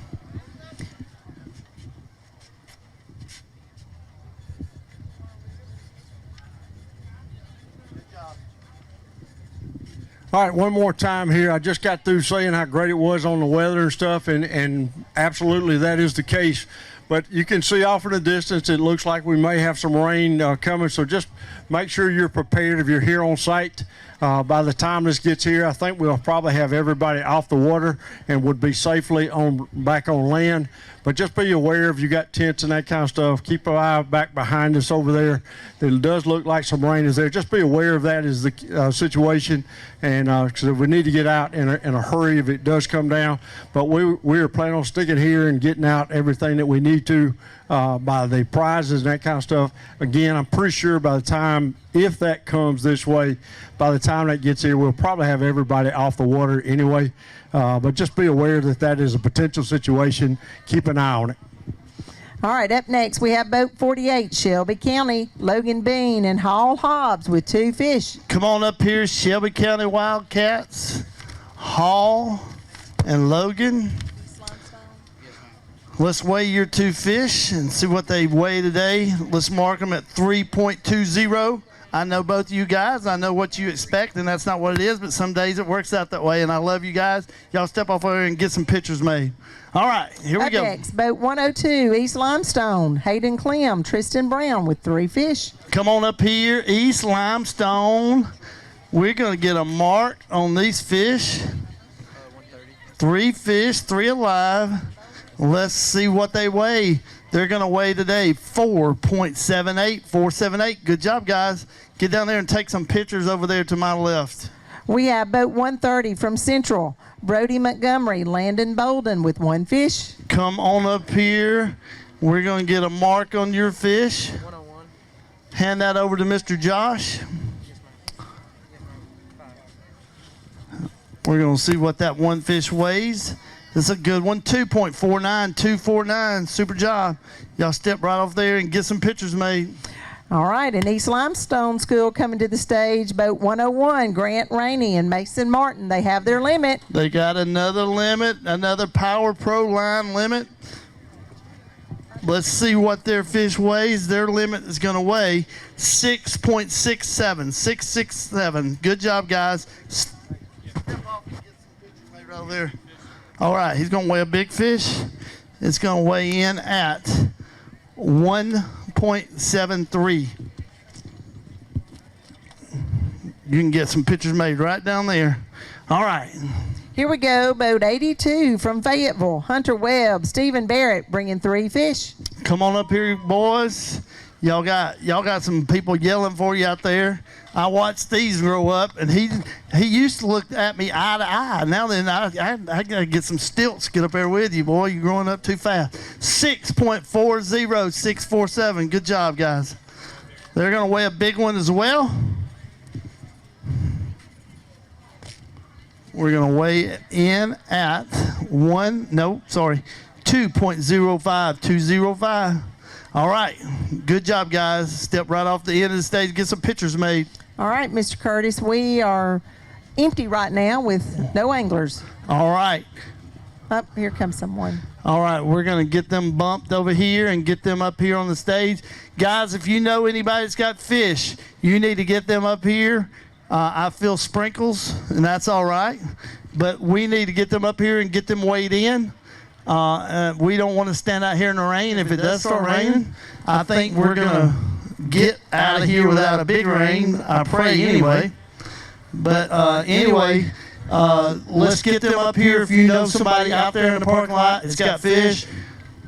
All right, one more time here. I just got through saying how great it was on the weather and stuff, and absolutely that is the case. But you can see off in the distance, it looks like we may have some rain coming, so just make sure you're prepared if you're here on site. By the time this gets here, I think we'll probably have everybody off the water and would be safely back on land. But just be aware if you got tents and that kind of stuff, keep an eye back behind us over there. It does look like some rain is there. Just be aware of that as the situation, and because we need to get out in a hurry if it does come down. But we are planning on sticking here and getting out everything that we need to by the prizes and that kind of stuff. Again, I'm pretty sure by the time, if that comes this way, by the time that gets here, we'll probably have everybody off the water anyway. But just be aware that that is a potential situation. Keep an eye on it. All right, up next we have boat 48, Shelby County, Logan Bean and Hall Hobbs with 2 fish. Come on up here, Shelby County Wildcats, Hall and Logan. Let's weigh your 2 fish and see what they weigh today. Let's mark them at 3.20. I know both of you guys. I know what you expect, and that's not what it is, but some days it works out that way, and I love you guys. Y'all step off over here and get some pictures made. All right, here we go. Up next, boat 102, East Limestone, Hayden Clem, Tristan Brown with 3 fish. Come on up here, East Limestone. We're going to get a mark on these fish. 3 fish, 3 alive. Let's see what they weigh. They're going to weigh today 4.78, 478. Good job, guys. Get down there and take some pictures over there to my left. We have boat 130 from Central, Brody Montgomery, Landon Bolden with 1 fish. Come on up here. We're going to get a mark on your fish. 101. Hand that over to Mr. Josh. We're going to see what that 1 fish weighs. This is a good one, 2.49, 249. Super job. Y'all step right off there and get some pictures made. All right, and East Limestone School coming to the stage, boat 101, Grant Rainey and Mason Martin. They have their limit. They got another limit, another Power Pro line limit. Let's see what their fish weighs. Their limit is going to weigh 6.67, 667. Good job, guys. Step off and get some pictures made right over there. All right, he's going to weigh a big fish. It's going to weigh in at 1.73. You can get some pictures made right down there. All right. Here we go, boat 82 from Fayetteville, Hunter Webb, Stephen Barrett bringing 3 fish. Come on up here, boys. Y'all got some people yelling for you out there. I watched these grow up, and he used to look at me eye to eye. Now then, I gotta get some stilts to get up there with you, boy. You're growing up too fast. 6.40647. Good job, guys. They're gonna weigh a big one as well. We're gonna weigh in at 2.05205. All right, good job, guys. Step right off the end of the stage, get some pictures made. All right, Mr. Curtis, we are empty right now with no anglers. All right. Up here comes someone. All right, we're going to get them bumped over here and get them up here on the stage. Guys, if you know anybody that's got fish, you need to get them up here. I feel sprinkles, and that's all right. But we need to get them up here and get them weighed in. We don't want to stand out here in the rain. If it does start raining, I think we're going to get out of here without a big rain. I pray anyway. But anyway, let's get them up here. If you know somebody out there in the parking lot that's got fish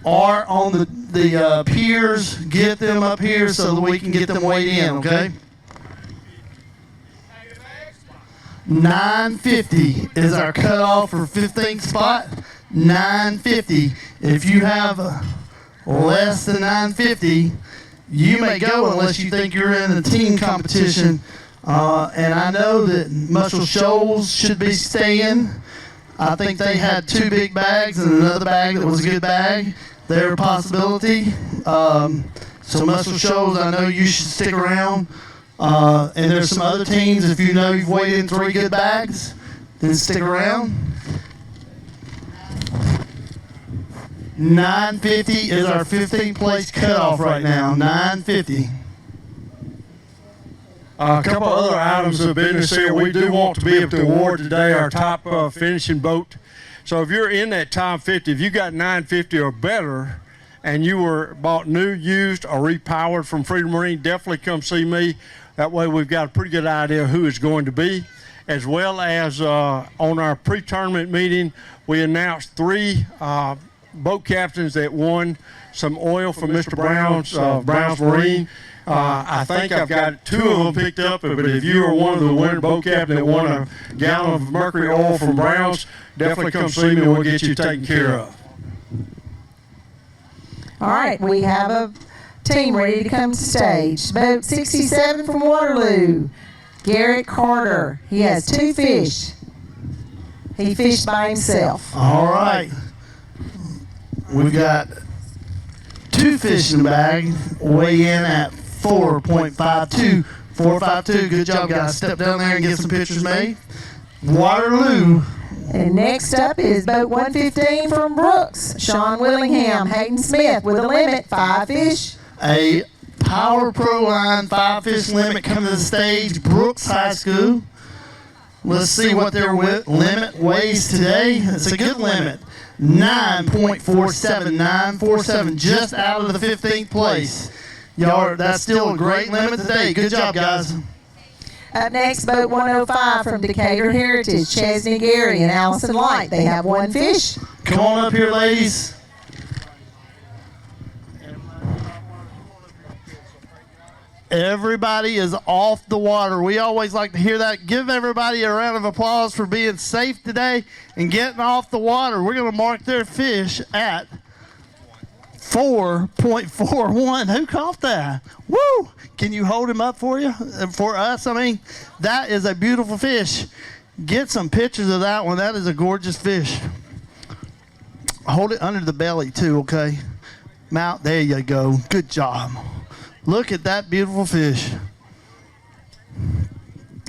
or on the piers, get them up here so that we can get them weighed in, okay? 950 is our cutoff for 15th spot. 950. If you have less than 950, you may go unless you think you're in a team competition. And I know that Muscle Shoals should be staying. I think they had 2 big bags and another bag that was a good bag. They're a possibility. So Muscle Shoals, I know you should stick around. And there's some other teams, if you know you've weighed in 3 good bags, then stick around. 950 is our 15th place cutoff right now. 950. A couple other items of business here. We do want to be able to award today our top finishing boat. So if you're in that top 50, if you got 950 or better, and you were bought new, used, or repowered from Freedom Marine, definitely come see me. That way we've got a pretty good idea who it's going to be. As well as on our pre-tournament meeting, we announced 3 boat captains that won some oil from Mr. Brown's Marine. I think I've got 2 of them picked up, but if you are one of the winner boat captain that won a gallon of mercury oil from Brown's, definitely come see me and we'll get you taken care of. All right, we have a team ready to come to stage. Boat 67 from Waterloo, Garrett Carter. He has 2 fish. He fished by himself. All right. We've got 2 fish in the bag. Weigh in at 4.52. 452. Good job, guys. Step down there and get some pictures made. Waterloo. And next up is boat 115 from Brooks, Sean Willingham, Hayden Smith with a limit, 5 fish. A Power Pro Line 5 fish limit coming to the stage, Brooks High School. Let's see what their limit weighs today. It's a good limit. 9.47947, just out of the 15th place. Y'all, that's still a great limit today. Good job, guys. Up next, boat 105 from Decatur Heritage, Chesney Gary and Allison Light. They have 1 fish. Come on up here, ladies. Everybody is off the water. We always like to hear that. Give everybody a round of applause for being safe today and getting off the water. We're going to mark their fish at 4.41. Who caught that? Woo! Can you hold him up for us? I mean, that is a beautiful fish. Get some pictures of that one. That is a gorgeous fish. Hold it under the belly too, okay? Mount, there you go. Good job. Look at that beautiful fish.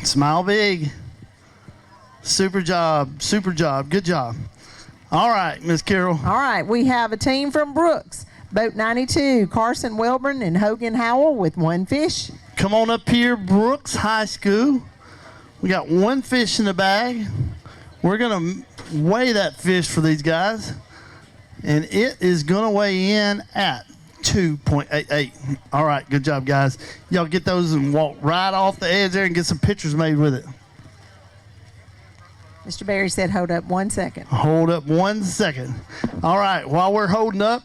Smile big. Super job. Super job. Good job. All right, Miss Carol. All right, we have a team from Brooks. Boat 92, Carson Welburn and Hogan Howell with 1 fish. Come on up here, Brooks High School. We got 1 fish in the bag. We're going to weigh that fish for these guys. And it is going to weigh in at 2.88. All right, good job, guys. Y'all get those and walk right off the edge there and get some pictures made with it. Mr. Barry said hold up 1 second. Hold up 1 second. All right, while we're holding up,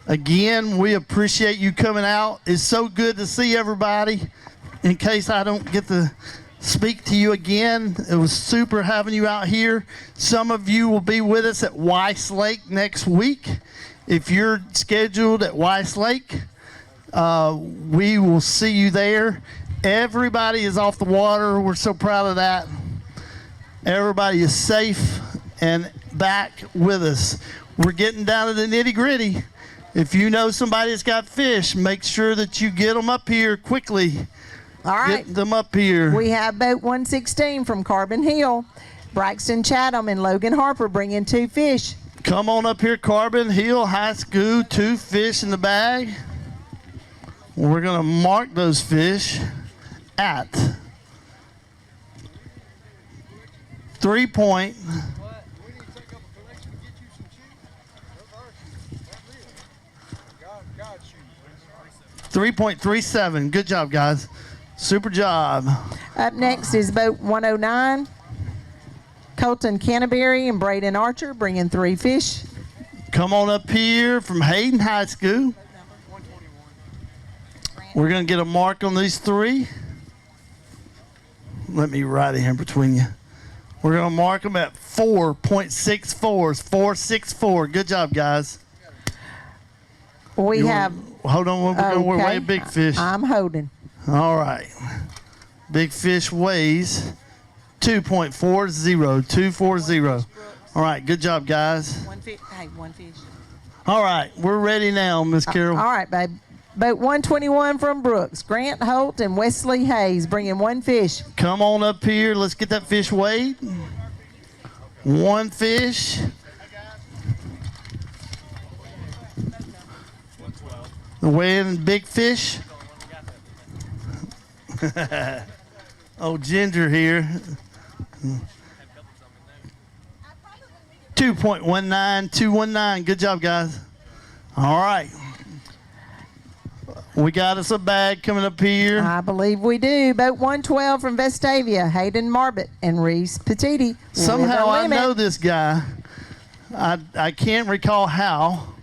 Again, we appreciate you coming out. It's so good to see everybody. In case I don't get to speak to you again, it was super having you out here. Some of you will be with us at Weiss Lake next week. If you're scheduled at Weiss Lake, we will see you there. Everybody is off the water. We're so proud of that. Everybody is safe and back with us. We're getting down to the nitty-gritty. If you know somebody that's got fish, make sure that you get them up here quickly. All right. Get them up here. We have boat 116 from Carbon Hill. Braxton Chatham and Logan Harper bringing 2 fish. Come on up here, Carbon Hill High School, 2 fish in the bag. We're going to mark those fish at 3.37. Good job, guys. Super job. Up next is boat 109. Colton Canterbury and Braden Archer bringing 3 fish. Come on up here from Hayden High School. We're going to get a mark on these 3. Let me write it here between you. We're going to mark them at 4.64. 4.64. Good job, guys. We have... Hold on, we're going to weigh a big fish. I'm holding. All right. Big fish weighs 2.40. 2.40. All right, good job, guys. One fish. All right, we're ready now, Miss Carol. All right, babe. Boat 121 from Brooks. Grant Holt and Wesley Hayes bringing 1 fish. Come on up here. Let's get that fish weighed. 1 fish. The weighing big fish. Oh, Ginger here. 2.19. 2.19. Good job, guys. All right. We got us a bag coming up here. I believe we do. Boat 112 from Vestavia, Hayden Marbett and Reese Petiti. Somehow I know this guy. I can't recall how.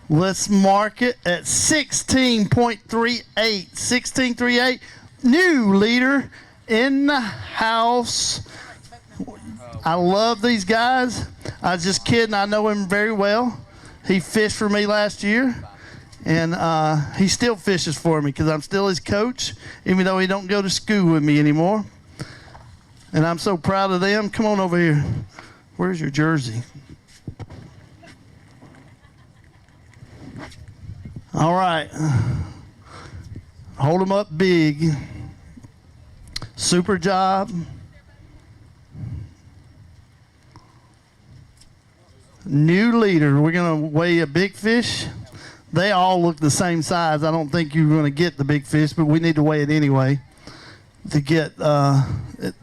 Let's mark it at 16.38. 16.38. New leader in the house. I love these guys. I was just kidding. I know him very well. He fished for me last year. And he still fishes for me because I'm still his coach, even though he don't go to school with me anymore. And I'm so proud of them. Come on over here. Where's your jersey? All right. Hold them up big. Super job. New leader. We're going to weigh a big fish. They all look the same size. I don't think you're going to get the big fish, but we need to weigh it anyway. To get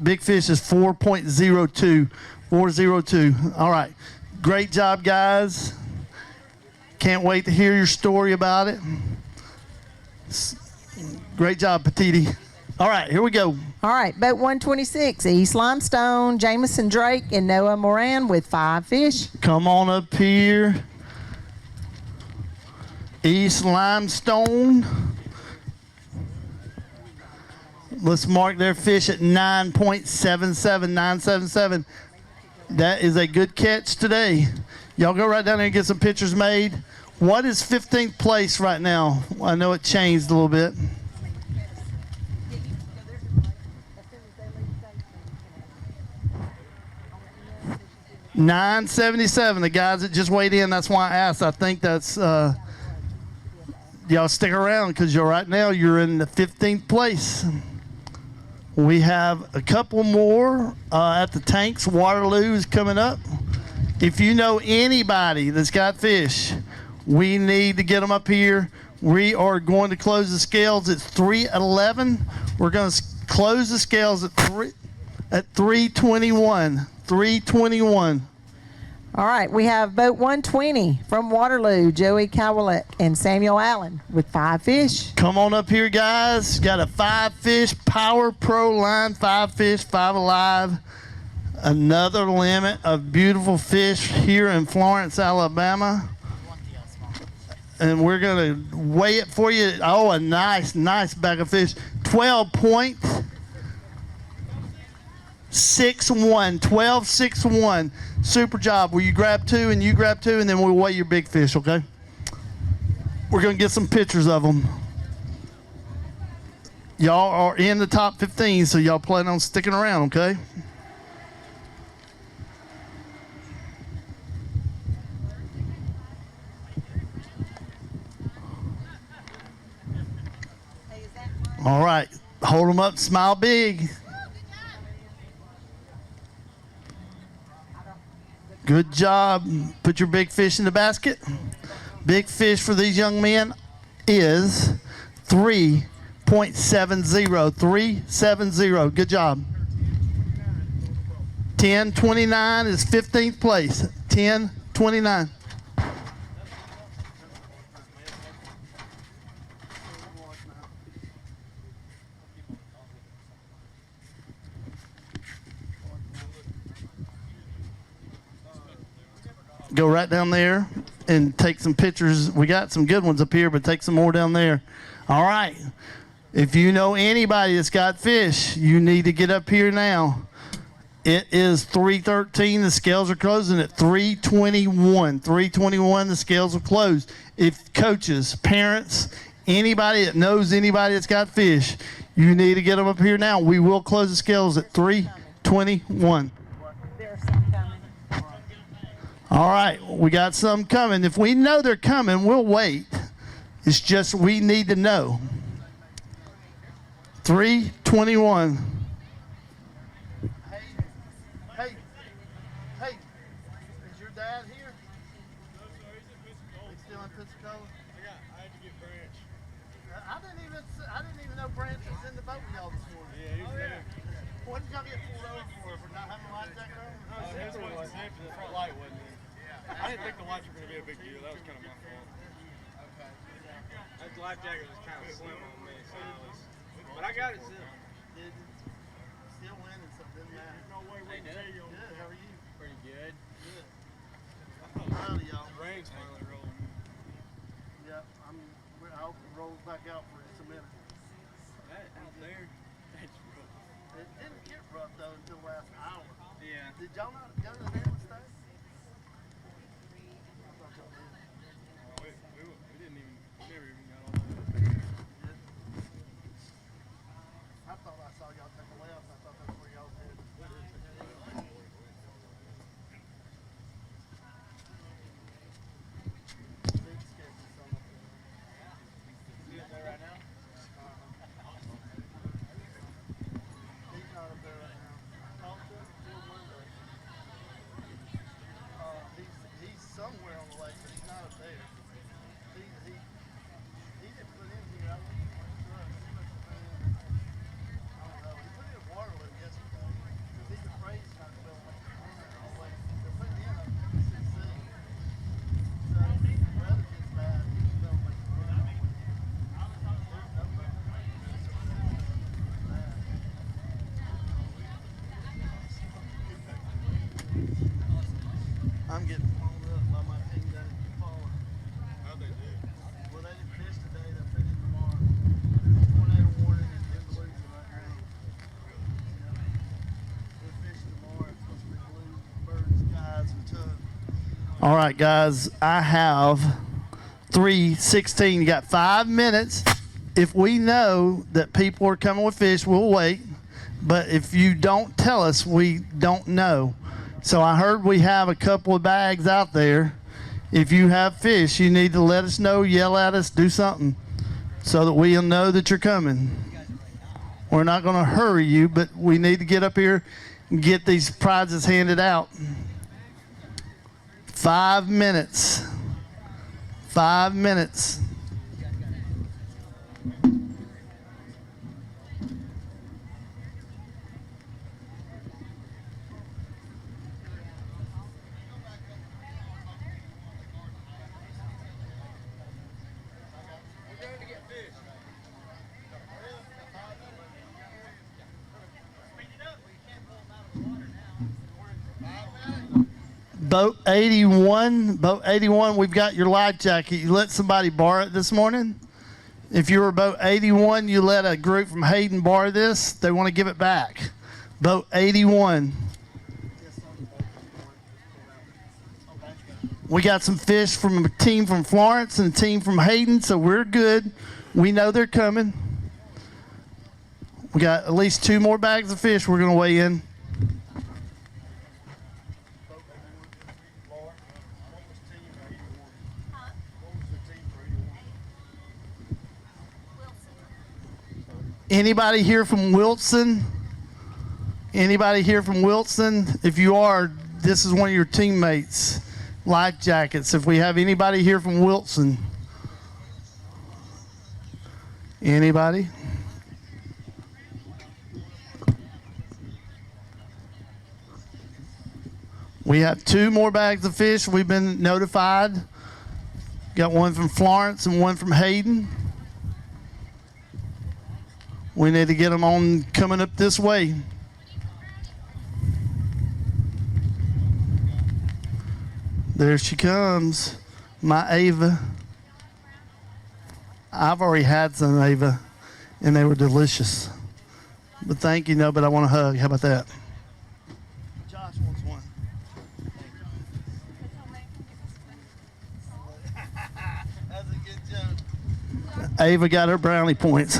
big fish is 4.02. 4.02. All right. Great job, guys. Can't wait to hear your story about it. Great job, Petiti. All right, here we go. All right, boat 126, East Limestone, Jamison Drake and Noah Moran with 5 fish. Come on up here. East Limestone. Let's mark their fish at 9.77. 9.77. That is a good catch today. Y'all go right down there and get some pictures made. What is 15th place right now? I know it changed a little bit. $9.77. The guys that just weighed in, that's why I asked. I think that's, y'all stick around because right now you're in the 15th place. We have a couple more at the tanks. Waterloo is coming up. If you know anybody that's got fish, we need to get them up here. We are going to close the scales at 3:11. We're going to close the scales at 3:21. 3:21. All right, we have boat 120 from Waterloo, Joey Cowellett and Samuel Allen with 5 fish. Come on up here, guys. Got a 5-fish Power Pro line, 5 fish, 5 alive. Another limit of beautiful fish here in Florence, Alabama. and we're gonna weigh it for you. Oh, a nice bag of fish. 12.61. 12.61. Super job. Will you grab two and you grab two, and then we'll weigh your big fish, okay? We're gonna get some pictures of them. Y'all are in the top 15, so y'all plan on sticking around, okay? All right, hold them up, smile big. Good job. Put your big fish in the basket. Big fish for these young men is 3.70. 3.70. Good job. 10.29 is 15th place. 10.29. Go right down there and take some pictures. We got some good ones up here, but take some more down there. All right. If you know anybody that's got fish, you need to get up here now. It is 3:13. The scales are closing at 3:21. 3:21, the scales are closed. If coaches, parents, anybody that knows anybody that's got fish, you need to get them up here now. We will close the scales at 3:21. All right, we got some coming. If we know they're coming, we'll wait. It's just we need to know. 3:21. Hey, is your dad here? He's still in Pensacola? I had to get Branch. I didn't even know Branch was in the boat with y'all this morning. Yeah, he was there. What did y'all get pulled over for not having a life jacket on? His wasn't safe for the front light, wasn't it? I didn't think the lights were going to be a big deal. That was kind of my fault. Okay. That life jacket was kind of slim on me, so but I got it still. Did you? Still winning, so it didn't matter. No way we can tell you on Good, how are you? Pretty good. Good. Proud of y'all. the rain's finally rolling. Yep, I hope it rolls back out for some minutes. That out there, that's rough. It didn't get rough though until the last hour. Yeah. Did y'all not go to the Hamlet State? We didn't even, we never even got on that. I thought I saw y'all take a left. I thought that's where y'all was headed. Big sketchy son up there. You up there right now? He's not up there right now. Talk to him, still window. He's somewhere on the lake, but he's not up there. He didn't put in here. I don't know. He put in Waterloo yesterday. He's afraid he's not going to be able to make it all the way. They're putting in up to Mississippi. So if the weather gets bad, he won't be able to make the run. There's no way to make Mississippi bad. I'm getting pulled up by my team down at Paula. How'd they do? Well, they didn't fish today. They'll fish tomorrow. There's a tornado warning in Devolution right now. Yeah. They're fishing tomorrow. It's supposed to be blue birds, skies, and tough. All right, guys. I have 3:16. You got 5 minutes. If we know that people are coming with fish, we'll wait. But if you don't tell us, we don't know. So I heard we have a couple of bags out there. If you have fish, you need to let us know, yell at us, do something so that we'll know that you're coming. We're not going to hurry you, but we need to get up here and get these prizes handed out. 5 minutes. 5 minutes. Boat 81, we've got your life jacket. You let somebody borrow it this morning? If you were boat 81, you let a group from Hayden borrow this, they want to give it back. Boat 81. We got some fish from a team from Florence and a team from Hayden, so we're good. We know they're coming. We got at least 2 more bags of fish we're going to weigh in. Anybody here from Wilson? Anybody here from Wilson? If you are, this is one of your teammates. Life jackets. If we have anybody here from Wilson. Anybody? We have 2 more bags of fish. We've been notified. Got one from Florence and one from Hayden. We need to get them on coming up this way. There she comes, my Ava. I've already had some Ava, and they were delicious. But thank you, no, but I want a hug. How about that? Josh wants one. That's a good joke. Ava got her brownie points.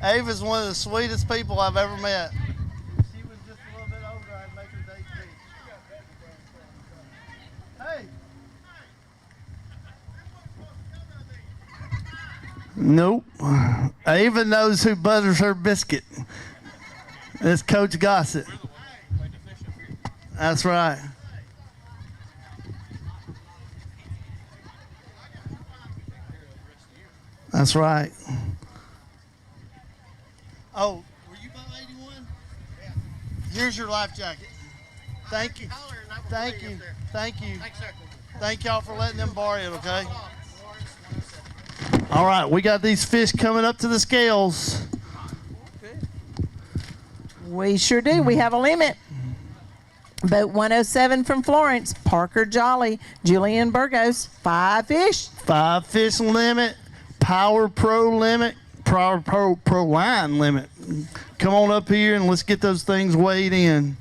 Ava's one of the sweetest people I've ever met. If she was just a little bit older, I'd make her date me. Hey! Nope. Ava knows who butters her biscuit. It's Coach Gossett. That's right. That's right. Oh, were you about 81? Yeah. Here's your life jacket. Thank you. Thank you. Thank you. Thank y'all for letting them borrow it, okay? All right, we got these fish coming up to the scales. We sure do. We have a limit. Boat 107 from Florence, Parker Jolly, Julian Burgos, 5 fish. 5 fish limit, Power Pro limit, Power Pro line limit. Come on up here and let's get those things weighed in.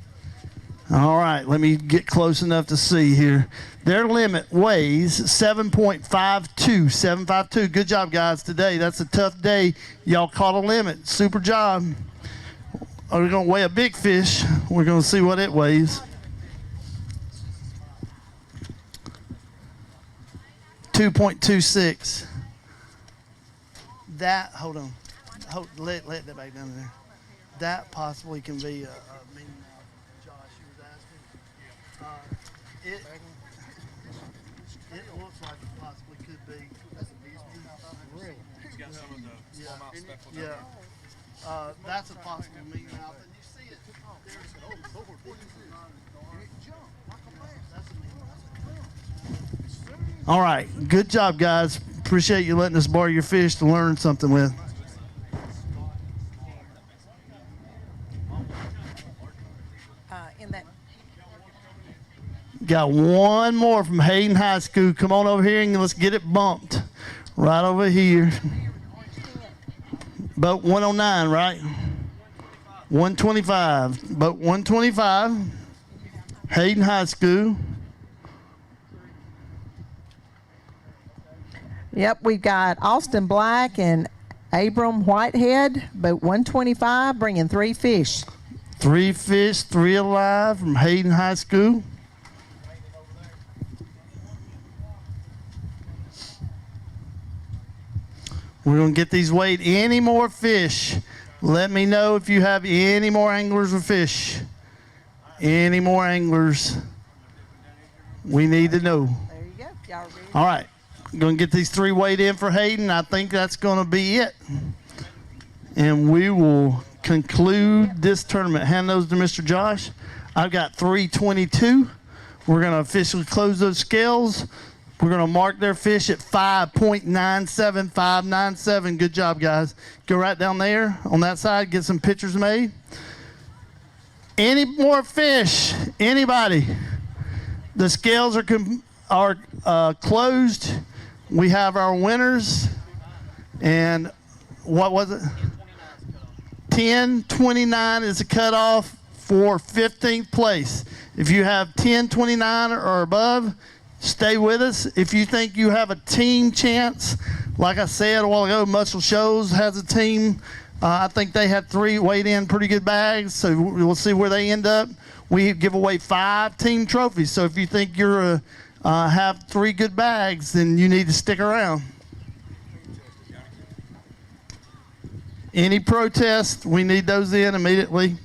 All right, let me get close enough to see here. Their limit weighs 7.52. Good job, guys, today. That's a tough day. Y'all caught a limit. Super job. We're going to weigh a big fish. We're going to see what it weighs. 2.26. That, hold on. Let that back down there. That possibly can be a mean Josh, you was asking. It looks like it possibly could be. That's a beast. Really? He's got some of the smallmouth stuff. Yeah. That's a possible meatemouth. And you see it. All right. Good job, guys. Appreciate you letting us borrow your fish to learn something with. Got one more from Hayden High School. Come on over here and let's get it bumped. Right over here. Boat 109, right? 125. Boat 125. Hayden High School. Yep, we've got Austin Black and Abram Whitehead, boat 125, bringing 3 fish. 3 fish, 3 alive from Hayden High School. We're going to get these weighed. Any more fish? Let me know if you have any more anglers with fish. Any more anglers? We need to know. There you go. Y'all ready? All right. Going to get these 3 weighed in for Hayden. I think that's going to be it. And we will conclude this tournament. Hand those to Mr. Josh. I've got 322. We're going to officially close those scales. We're going to mark their fish at 5.97597. Good job, guys. Go right down there on that side, get some pictures made. Any more fish? Anybody? The scales are closed. We have our winners. And what was it? 1029 is the cutoff for 15th place. If you have 1029 or above, stay with us. If you think you have a team chance, like I said a while ago, Muscle Shoals has a team. I think they had 3 weighed in pretty good bags, so we'll see where they end up. We give away 5 team trophies, so if you think you're have 3 good bags, then you need to stick around. Any protests, we need those in immediately.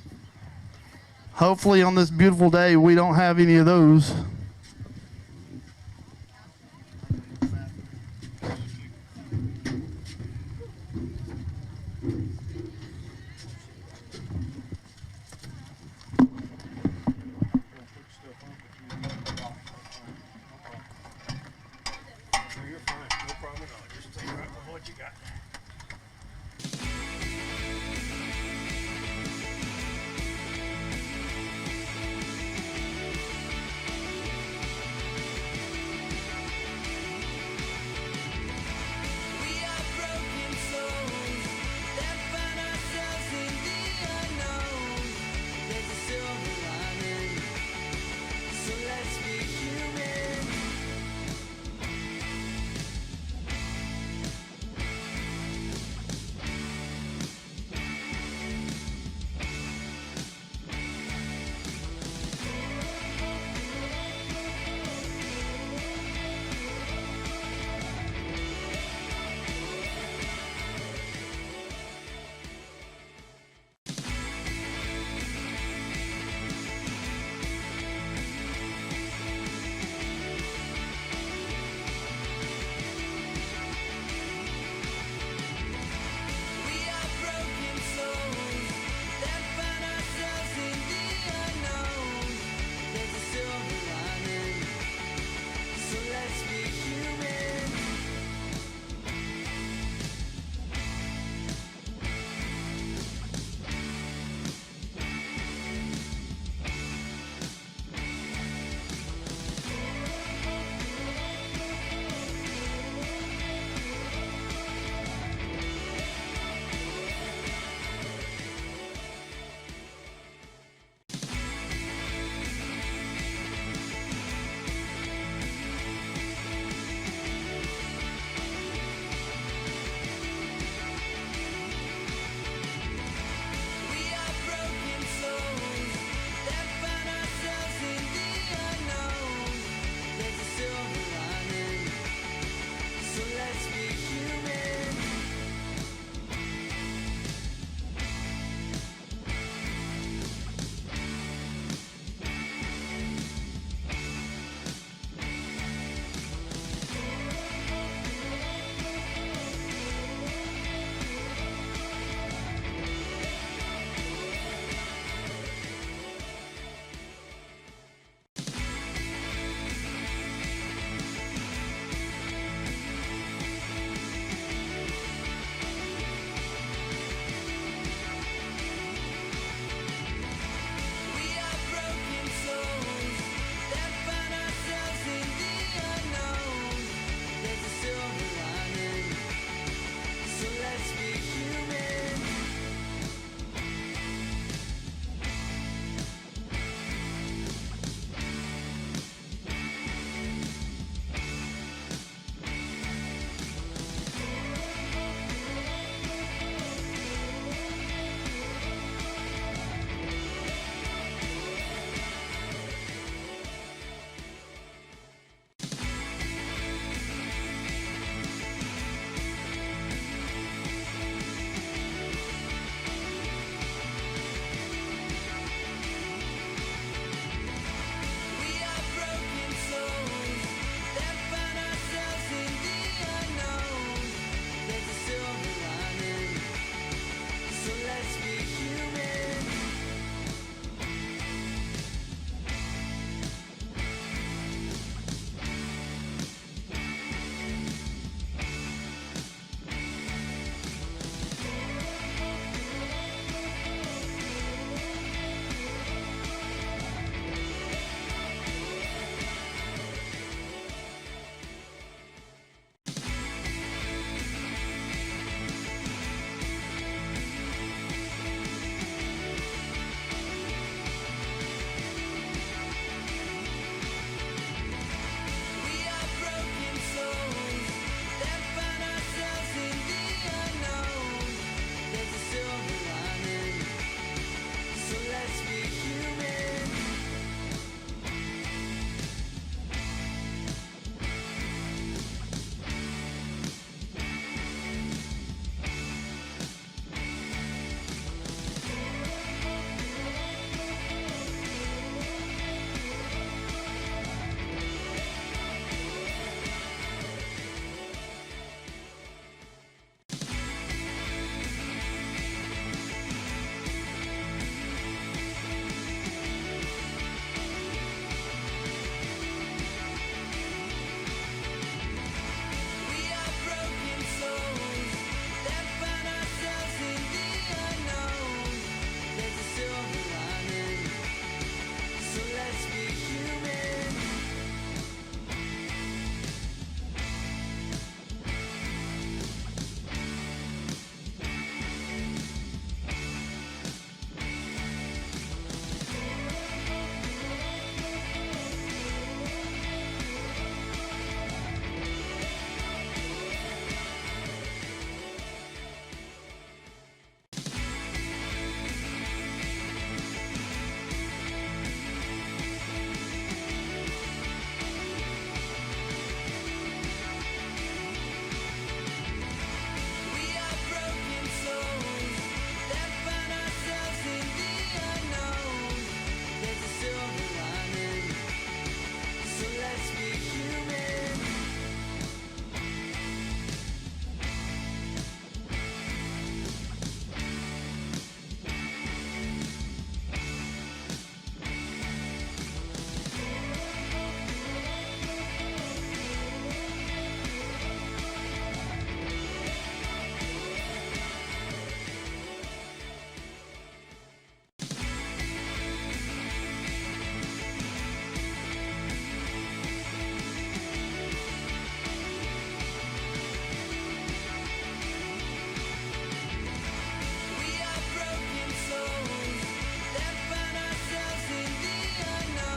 Hopefully on this beautiful day, we don't have any of those.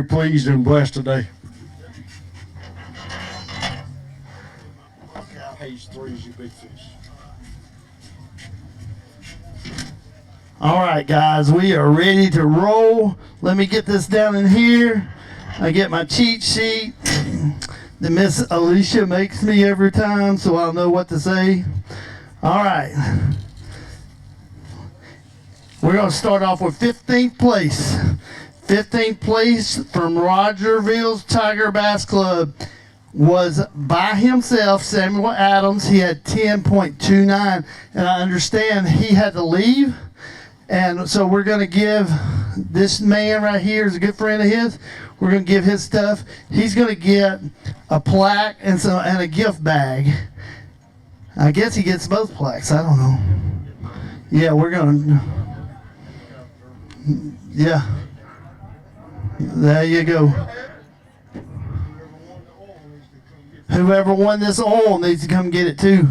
You're pleased and blessed today. Page 3 is your big fish. All right, guys, we are ready to roll. Let me get this down in here. I get my cheat sheet that Miss Alicia makes me every time, so I'll know what to say. All right. We're going to start off with 15th place. 15th place from Rogerville's Tiger Bass Club was by himself, Samuel Adams. He had 10.29, and I understand he had to leave. And so we're going to give this man right here, is a good friend of his. We're going to give his stuff. He's going to get a plaque and a gift bag. I guess he gets both plaques. I don't know. Yeah, we're going to. Yeah. There you go. Whoever won this oil needs to come get it too.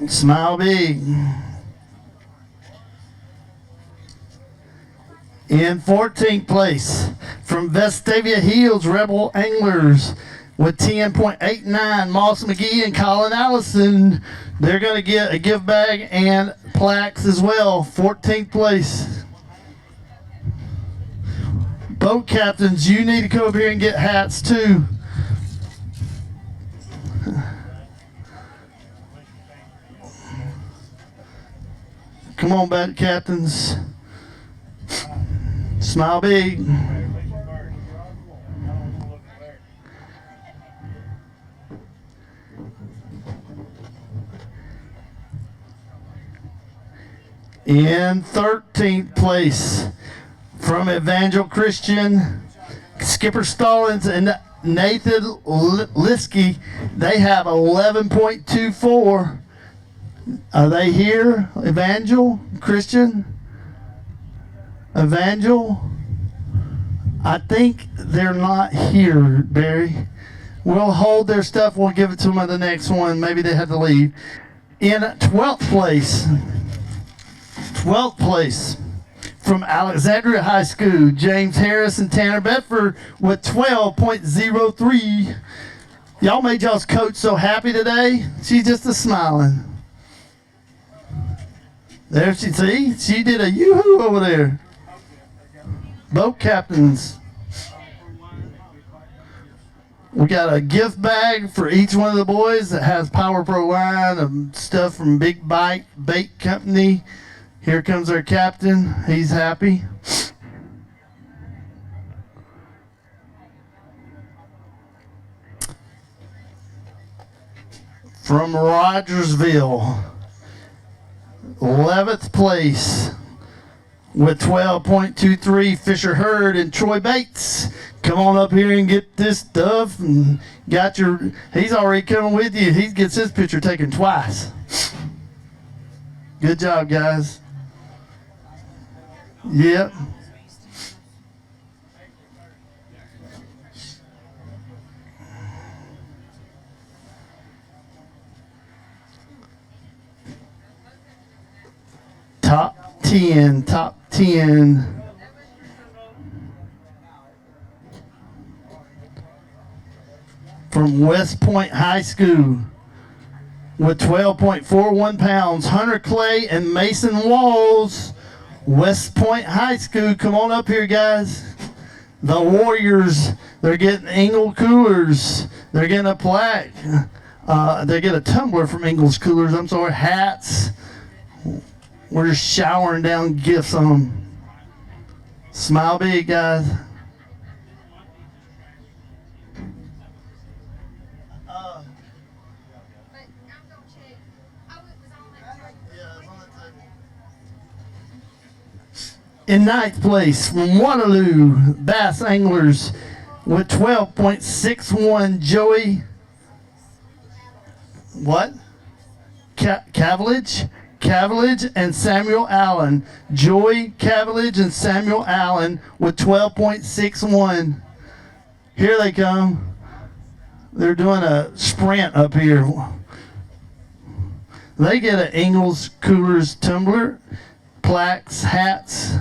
Smile big. In 14th place, from Vestavia Hills, Rebel Anglers with 10.89, Moss McGee and Colin Allison. They're going to get a gift bag and plaques as well. 14th place. Boat captains, you need to come over here and get hats too. Come on, boat captains. Smile big. In 13th place, from Evangel Christian, Skipper Stallings and Nathan Liskey, they have 11.24. Are they here? Evangel Christian? Evangel? I think they're not here, Barry. We'll hold their stuff. We'll give it to them on the next one. Maybe they had to leave. In 12th place, from Alexandria High School, James Harris and Tanner Bedford with 12.03. Y'all made y'all's coach so happy today. She's just a smiling. There she did a yoo-hoo over there. Boat captains. We got a gift bag for each one of the boys that has Power Pro line of stuff from Big Bite Bait Company. Here comes our captain. He's happy. From Rogersville, 11th place with 12.23, Fisher Hurd and Troy Bates. Come on up here and get this stuff. And he's already coming with you. He gets his picture taken twice. Good job, guys. Yep. Top 10. From West Point High School with 12.41 pounds, Hunter Clay and Mason Walls. West Point High School, come on up here, guys. The Warriors, they're getting Engel Coolers. They're getting a plaque. They get a tumbler from Engel's Coolers. I'm sorry, hats. We're just showering down gifts on them. Smile big, guys. In 9th place, from Waterloo, Bass Anglers with 12.61, Joey. What? Cavillage and Samuel Allen. Joey Cavillage and Samuel Allen with 12.61. Here they come. They're doing a sprint up here. They get an Ingles Coolers tumbler, plaques, hats.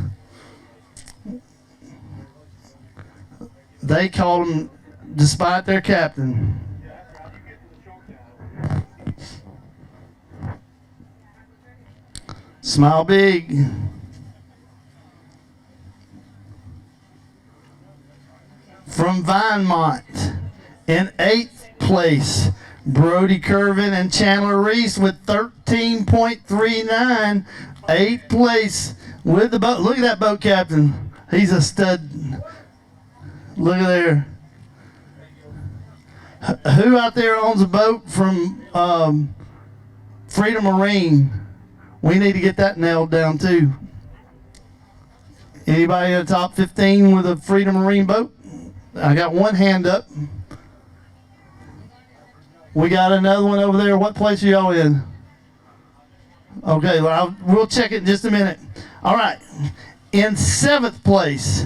They called them despite their captain. Smile big. From Vinemont in 8th place, Brody Curvin and Chandler Reese with 13.39. 8th place with the boat. Look at that boat captain. He's a stud. Look at there. Who out there owns a boat from Freedom Marine? We need to get that nailed down too. Anybody in the top 15 with a Freedom Marine boat? I got one hand up. We got another one over there. What place are y'all in? Okay, well, we'll check it in just a minute. All right. In 7th place,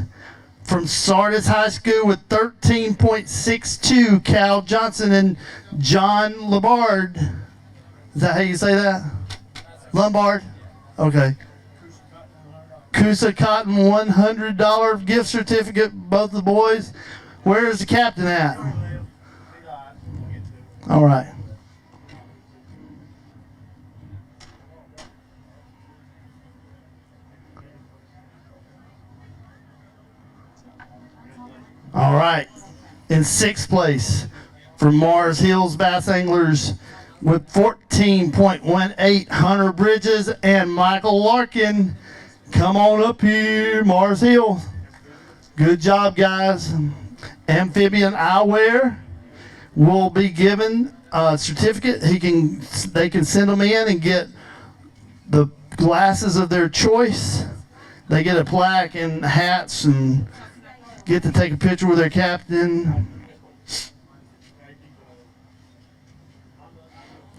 from Sardis High School with 13.62, Cal Johnson and John Lombard. Is that how you say that? Lombard? Okay. Coosa Cotton $100 gift certificate, both the boys. Where is the captain at? All right. All right. In 6th place, from Mars Hills Bass Anglers with 14.18, Hunter Bridges and Michael Larkin. Come on up here, Mars Hill. Good job, guys. Amphibian Eyewear will be given a certificate. They can send them in and get the glasses of their choice. They get a plaque and hats and get to take a picture with their captain.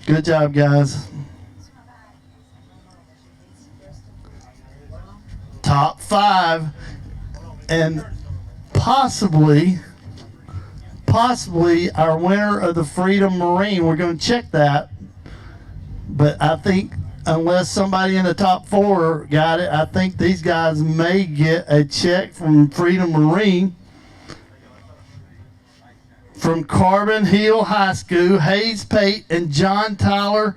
Good job, guys. Top 5 and possibly our winner of the Freedom Marine. We're going to check that, but I think unless somebody in the top 4 got it, I think these guys may get a check from Freedom Marine. From Carbon Hill High School, Hayes Pate and John Tyler,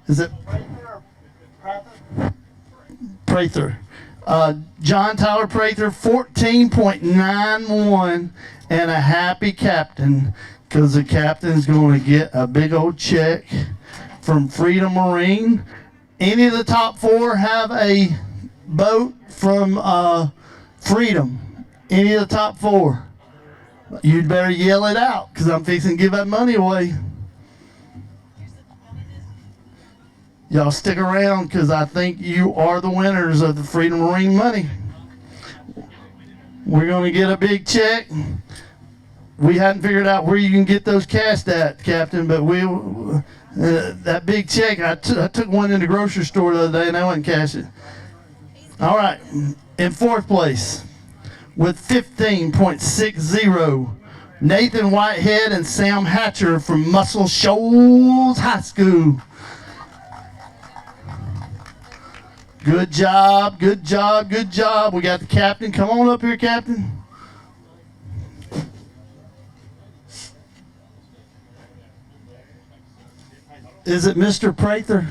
is it Prather? John Tyler Prather, 14.91, and a happy captain, because the captain's going to get a big old check from Freedom Marine. Any of the top 4 have a boat from Freedom? Any of the top 4? You'd better yell it out, because I'm fixing to give that money away. Y'all stick around, because I think you are the winners of the Freedom Marine money. We're going to get a big check. We hadn't figured out where you can get those cashed at, Captain, but that big check, I took one in the grocery store the other day, and I went and cashed it. All right, in 4th place, with 15.60, Nathan Whitehead and Sam Hatcher from Muscle Shoals High School. Good job, good job, good job. We got the captain. Come on up here, Captain. Is it Mr. Prather?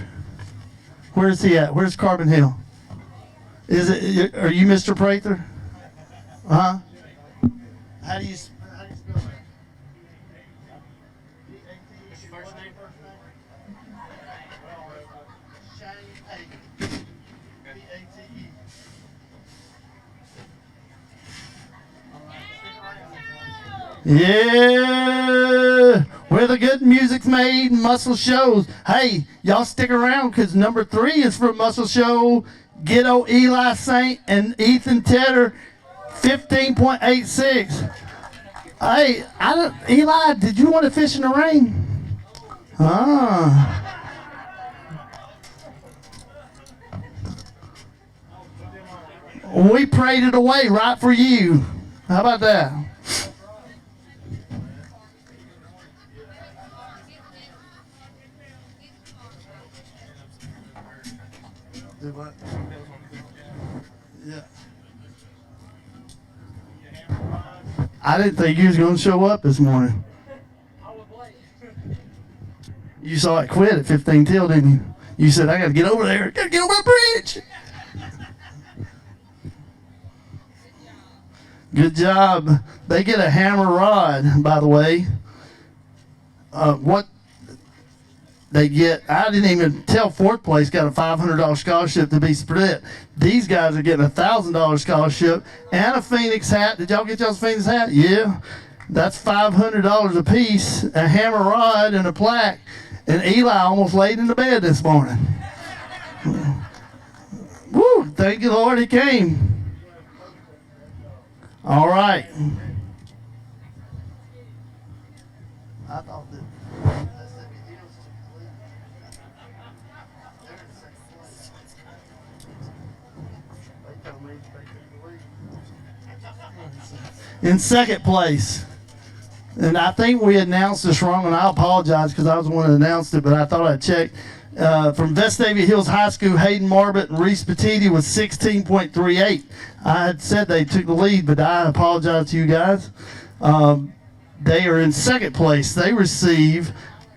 Where is he at? Where's Carbon Hill? Are you Mr. Prather? Huh? How do you spell that? First name? Yeah, where the good music's made, Muscle Shows. Hey, y'all stick around, because number 3 is from Muscle Show. Ghetto Eli Saint and Ethan Tedder, 15.86. Hey, Eli, did you want to fish in the rain? We prayed it away right for you. How about that? Yeah. I didn't think you was going to show up this morning. You saw it quit at 15 till, didn't you? You said, I got to get over there. Got to get over that bridge. Good job. They get a hammer rod, by the way. What they get, I didn't even tell fourth place got a $500 scholarship to be split. These guys are getting a $1,000 scholarship and a Phoenix hat. Did y'all get y'all's Phoenix hat? Yeah. That's $500 a piece, a hammer rod, and a plaque. And Eli almost laid in the bed this morning. Woo! Thank you, Lord, he came. All right. I thought that. In second place, and I think we announced this wrong, and I apologize because I was the one that announced it, but I thought I'd check. From Vestavia Hills High School, Hayden Marbett and Reese Petiti with 16.38. I had said they took the lead, but I apologize to you guys. They are in second place. They receive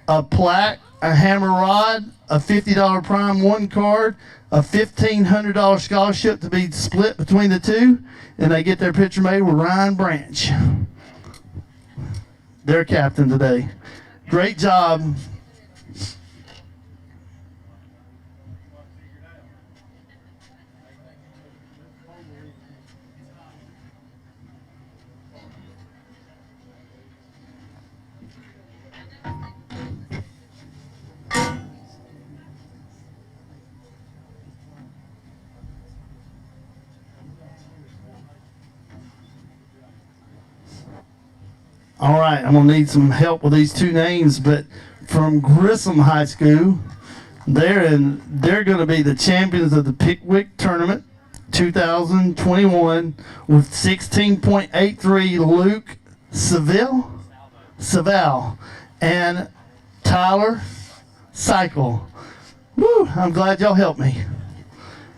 a plaque, a hammer rod, a $50 Prime 1 card, a $1,500 scholarship to be split between the two, and they get their picture made with Ryan Branch, their captain today. Great job. All right, I'm going to need some help with these two names, but from Grissom High School, they're going to be the champions of the Pickwick Tournament 2021 with 16.83 Luke Savell and Tyler Cycle. Woo, I'm glad y'all helped me.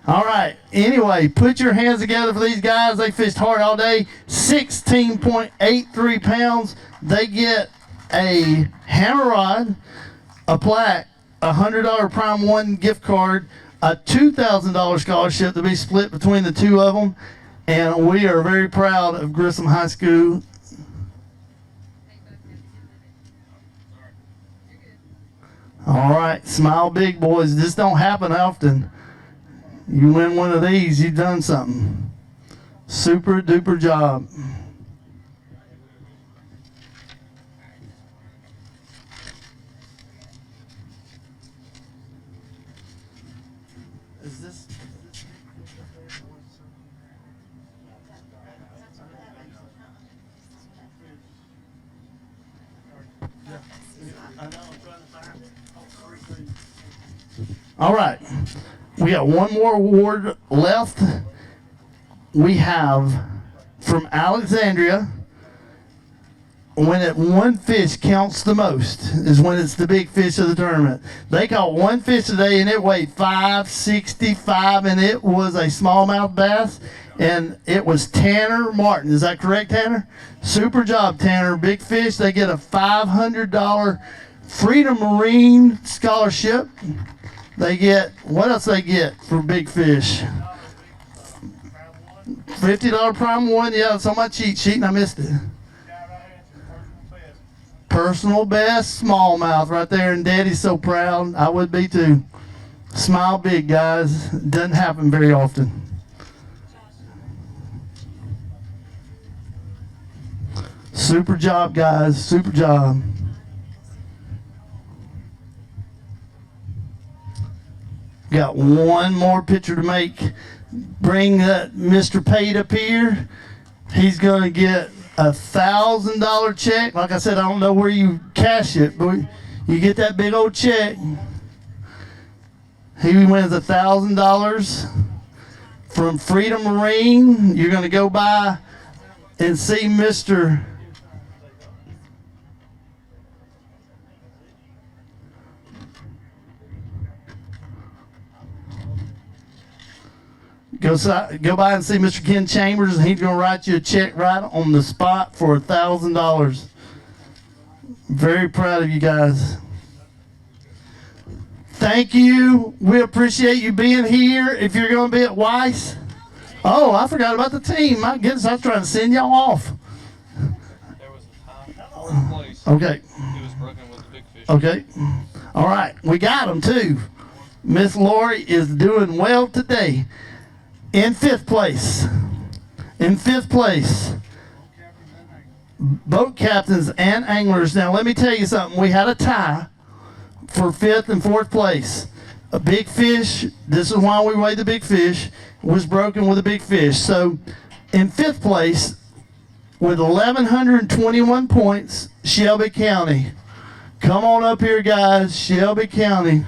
All right. Anyway, put your hands together for these guys. They fished hard all day. 16.83 pounds. They get a hammer rod, a plaque, a $100 Prime 1 gift card, a $2,000 scholarship to be split between the two of them. And we are very proud of Grissom High School. All right. Smile big, boys. This don't happen often. You win one of these, you've done something. Super duper job. Is this? All right. We got one more award left. We have from Alexandria, when one fish counts the most is when it's the big fish of the tournament. They caught one fish today and it weighed 565, and it was a smallmouth bass, and it was Tanner Martin. Is that correct, Tanner? Super job, Tanner. Big fish. They get a $500 Freedom Marine scholarship. They get, what else they get for big fish? $50 Prime 1. Yeah, it's on my cheat sheet and I missed it. Personal best smallmouth right there, and Daddy's so proud. I would be too. Smile big, guys. Doesn't happen very often. Super job, guys. Super job. Got one more picture to make. Bring Mr. Pate up here. He's going to get a $1,000 check. Like I said, I don't know where you cash it, but you get that big old check. He wins $1,000 from Freedom Marine. You're going to go by and see Mr. Go by and see Mr. Ken Chambers, and he's going to write you a check right on the spot for $1,000. Very proud of you guys. Thank you. We appreciate you being here. If you're going to be at Weiss. Oh, I forgot about the team. My goodness, I was trying to send y'all off. There was a time, fourth place. Okay. It was broken with the big fish. Okay. All right. We got them, too. Miss Lori is doing well today. In fifth place. In fifth place. Boat captains and anglers. Now, let me tell you something. We had a tie for fifth and fourth place. A big fish, this is why we weighed the big fish, was broken with a big fish. So, in fifth place, with 1,121 points, Shelby County. Come on up here, guys. Shelby County.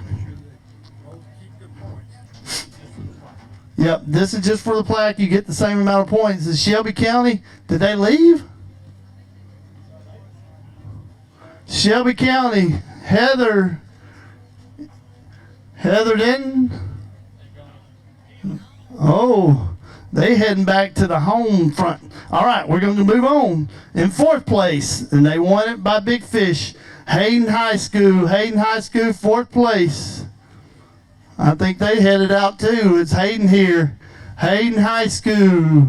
Yep, this is just for the plaque. You get the same amount of points as Shelby County. Did they leave? Shelby County. Heather didn't. Oh, they heading back to the home front. All right, we're going to move on. In fourth place, and they won it by big fish. Hayden High School. Hayden High School, fourth place. I think they headed out too. It's Hayden here. Hayden High School.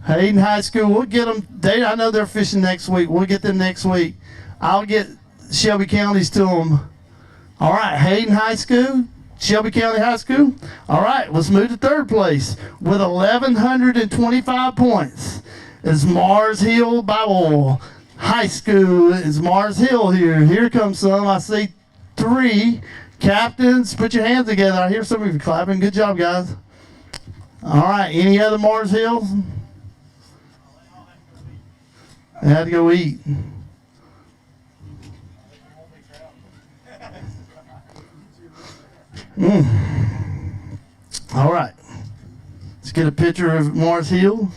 Hayden High School. We'll get them. I know they're fishing next week. We'll get them next week. I'll get Shelby County's to them. All right, Hayden High School, Shelby County High School. All right, let's move to third place with 1,125 points. It's Mars Hill Bible High School. It's Mars Hill here. Here comes some. I see 3 captains. Put your hands together. I hear some of you clapping. Good job, guys. All right, any other Mars Hills? They had to go eat. All right. Let's get a picture of Mars Hill.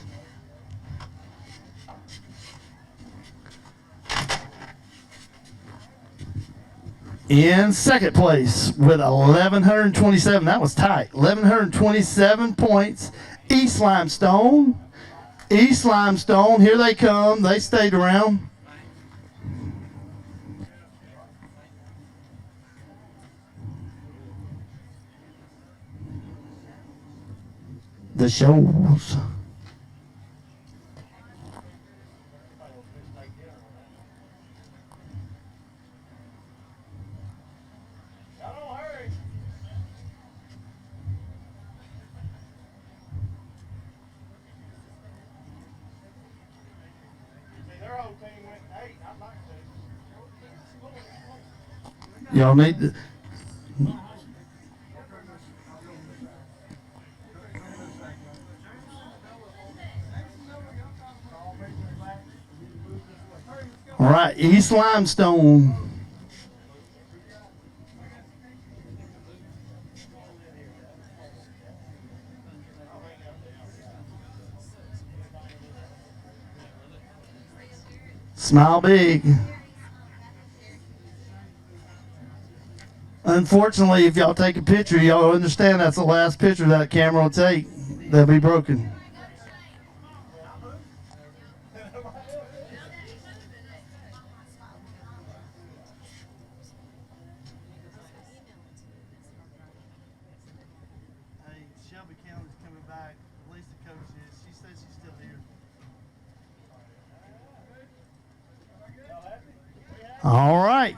In second place with 1,127. That was tight. 1,127 points. East Limestone. East Limestone. Here they come. They stayed around. The shows. Y'all need to. All right, East Limestone. Smile big. Unfortunately, if y'all take a picture, y'all understand that's the last picture that camera will take. They'll be broken. Hey, Shelby County's coming back. At least the coach is. She says she's still here. All right.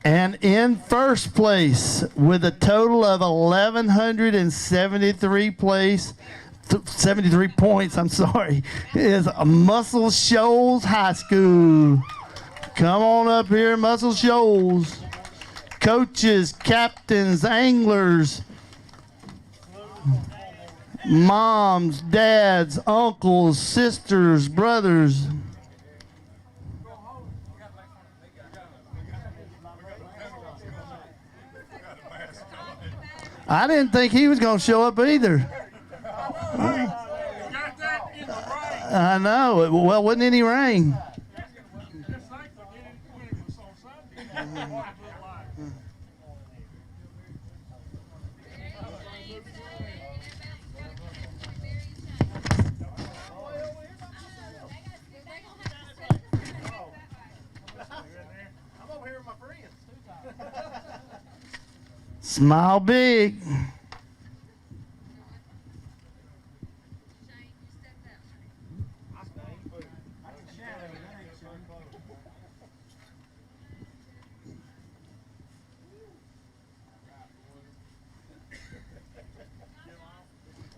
And in first place with a total of 1,173 73 points, is Muscle Shoals High School. Come on up here, Muscle Shoals. Coaches, captains, anglers, moms, dads, uncles, sisters, brothers. I didn't think he was going to show up either. I know. Well, wasn't any rain. Smile big.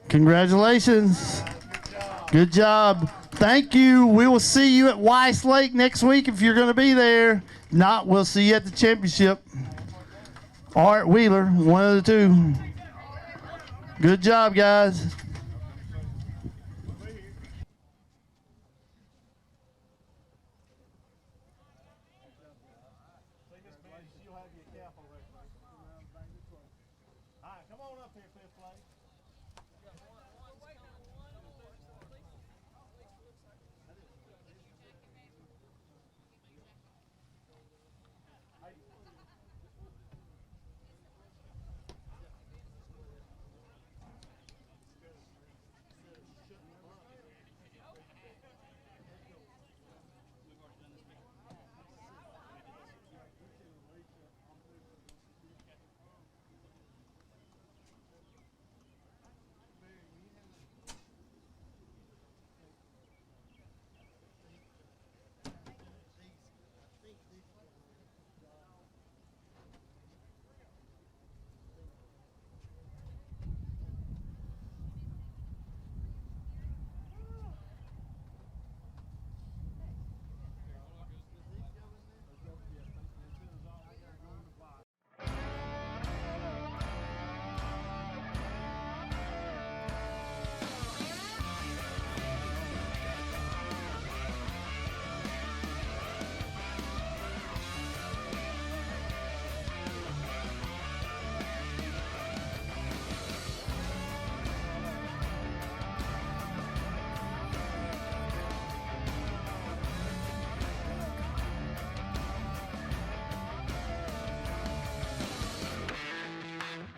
Congratulations. Good job. Thank you. We will see you at Weiss Lake next week if you're going to be there. Not, we'll see you at the championship. Or at Wheeler, one of the two. Good job, guys.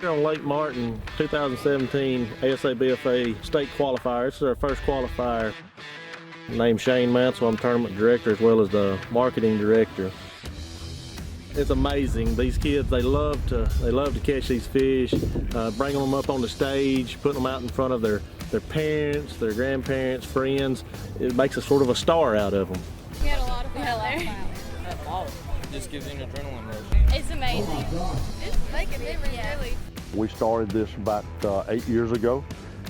Here on Lake Martin, 2017 ASABFA state qualifier. This is our first qualifier. Named Shane Mansell. I'm tournament director as well as the marketing director. It's amazing. These kids, they love to catch these fish, bringing them up on the stage, putting them out in front of their parents, their grandparents, friends. It makes a sort of a star out of them. We had a lot of fun there. It just gives you an adrenaline rush. It's amazing. It's like a difference, really. We started this about 8 years ago,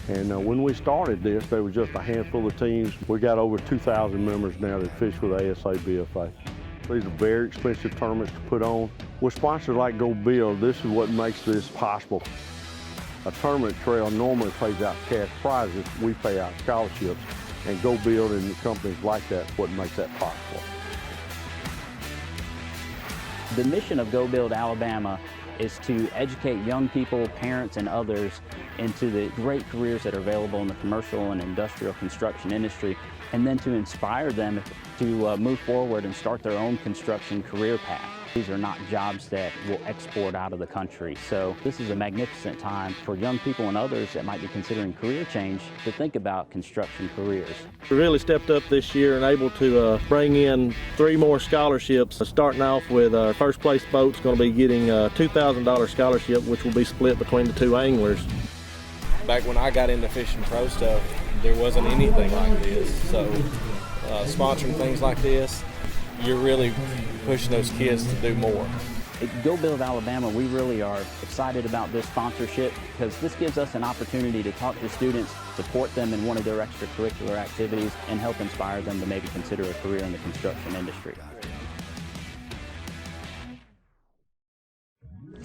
and when we started this, there was just a handful of teams. We got over 2,000 members now that fish with ASABFA. These are very expensive tournaments to put on. With sponsors like Go Build, this is what makes this possible. A tournament trail normally pays out cash prizes. We pay out scholarships, and Go Build and companies like that is what makes that possible. The mission of Go Build Alabama is to educate young people, parents, and others into the great careers that are available in the commercial and industrial construction industry, and then to inspire them to move forward and start their own construction career path. These are not jobs that will export out of the country. So this is a magnificent time for young people and others that might be considering career change to think about construction careers. We really stepped up this year and able to bring in 3 more scholarships. Starting off with our first place boat's going to be getting a $2,000 scholarship, which will be split between the 2 anglers. Back when I got into fishing pro stuff, there wasn't anything like this. So sponsoring things like this, you're really pushing those kids to do more. At Go Build Alabama, we really are excited about this sponsorship because this gives us an opportunity to talk to students, support them in one of their extracurricular activities, and help inspire them to maybe consider a career in the construction industry.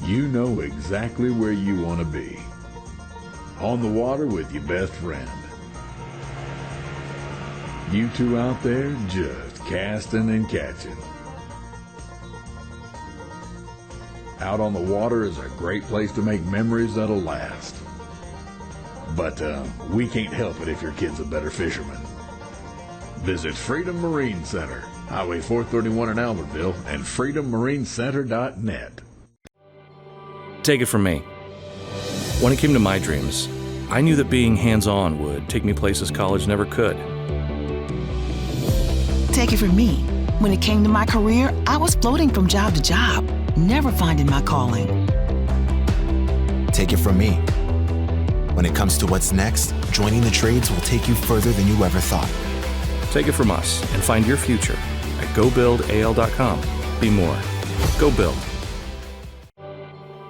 You know exactly where you want to be. On the water with your best friend. You two out there just casting and catching. Out on the water is a great place to make memories that'll last. But we can't help it if your kid's a better fisherman. Visit Freedom Marine Center, Highway 431 in Albertville, and freedommarincenter.net. Take it from me. When it came to my dreams, I knew that being hands-on would take me places college never could. Take it from me. When it came to my career, I was floating from job to job, never finding my calling. Take it from me. When it comes to what's next, joining the trades will take you further than you ever thought. Take it from us and find your future at gobuildal.com. Be more. Go build.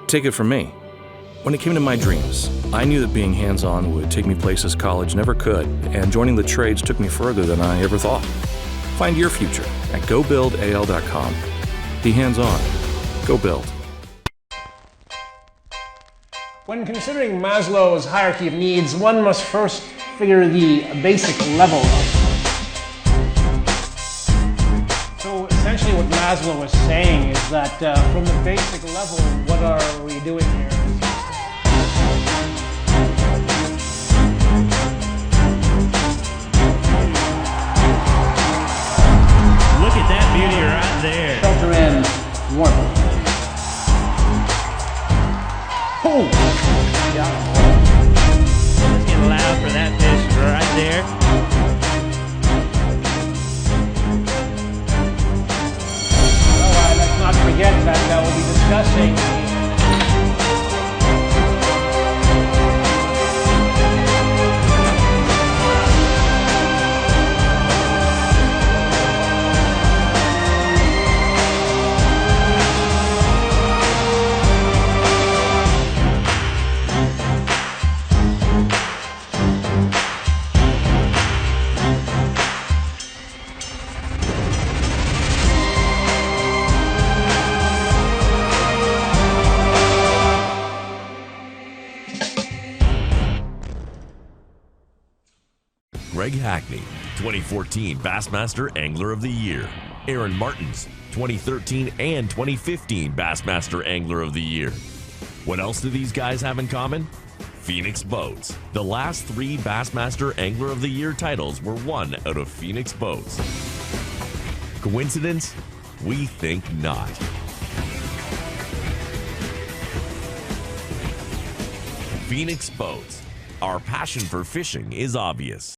Take it from me. When it came to my dreams, I knew that being hands-on would take me places college never could, and joining the trades took me further than I ever thought. Find your future at gobuildal.com. Be hands-on. Go build. When considering Maslow's hierarchy of needs, one must first figure the basic level of them. So essentially what Maslow is saying is that from the basic level, what are we doing here? Look at that beauty right there. Filter in warmth. Oh! Let's get loud for that fish right there. Well, let's not forget that we'll be discussing Greg Hackney, 2014 Bassmaster Angler of the Year. Aaron Martins, 2013 and 2015 Bassmaster Angler of the Year. What else do these guys have in common? Phoenix Boats. The last 3 Bassmaster Angler of the Year titles were won out of Phoenix Boats. Coincidence? We think not. Phoenix Boats. Our passion for fishing is obvious.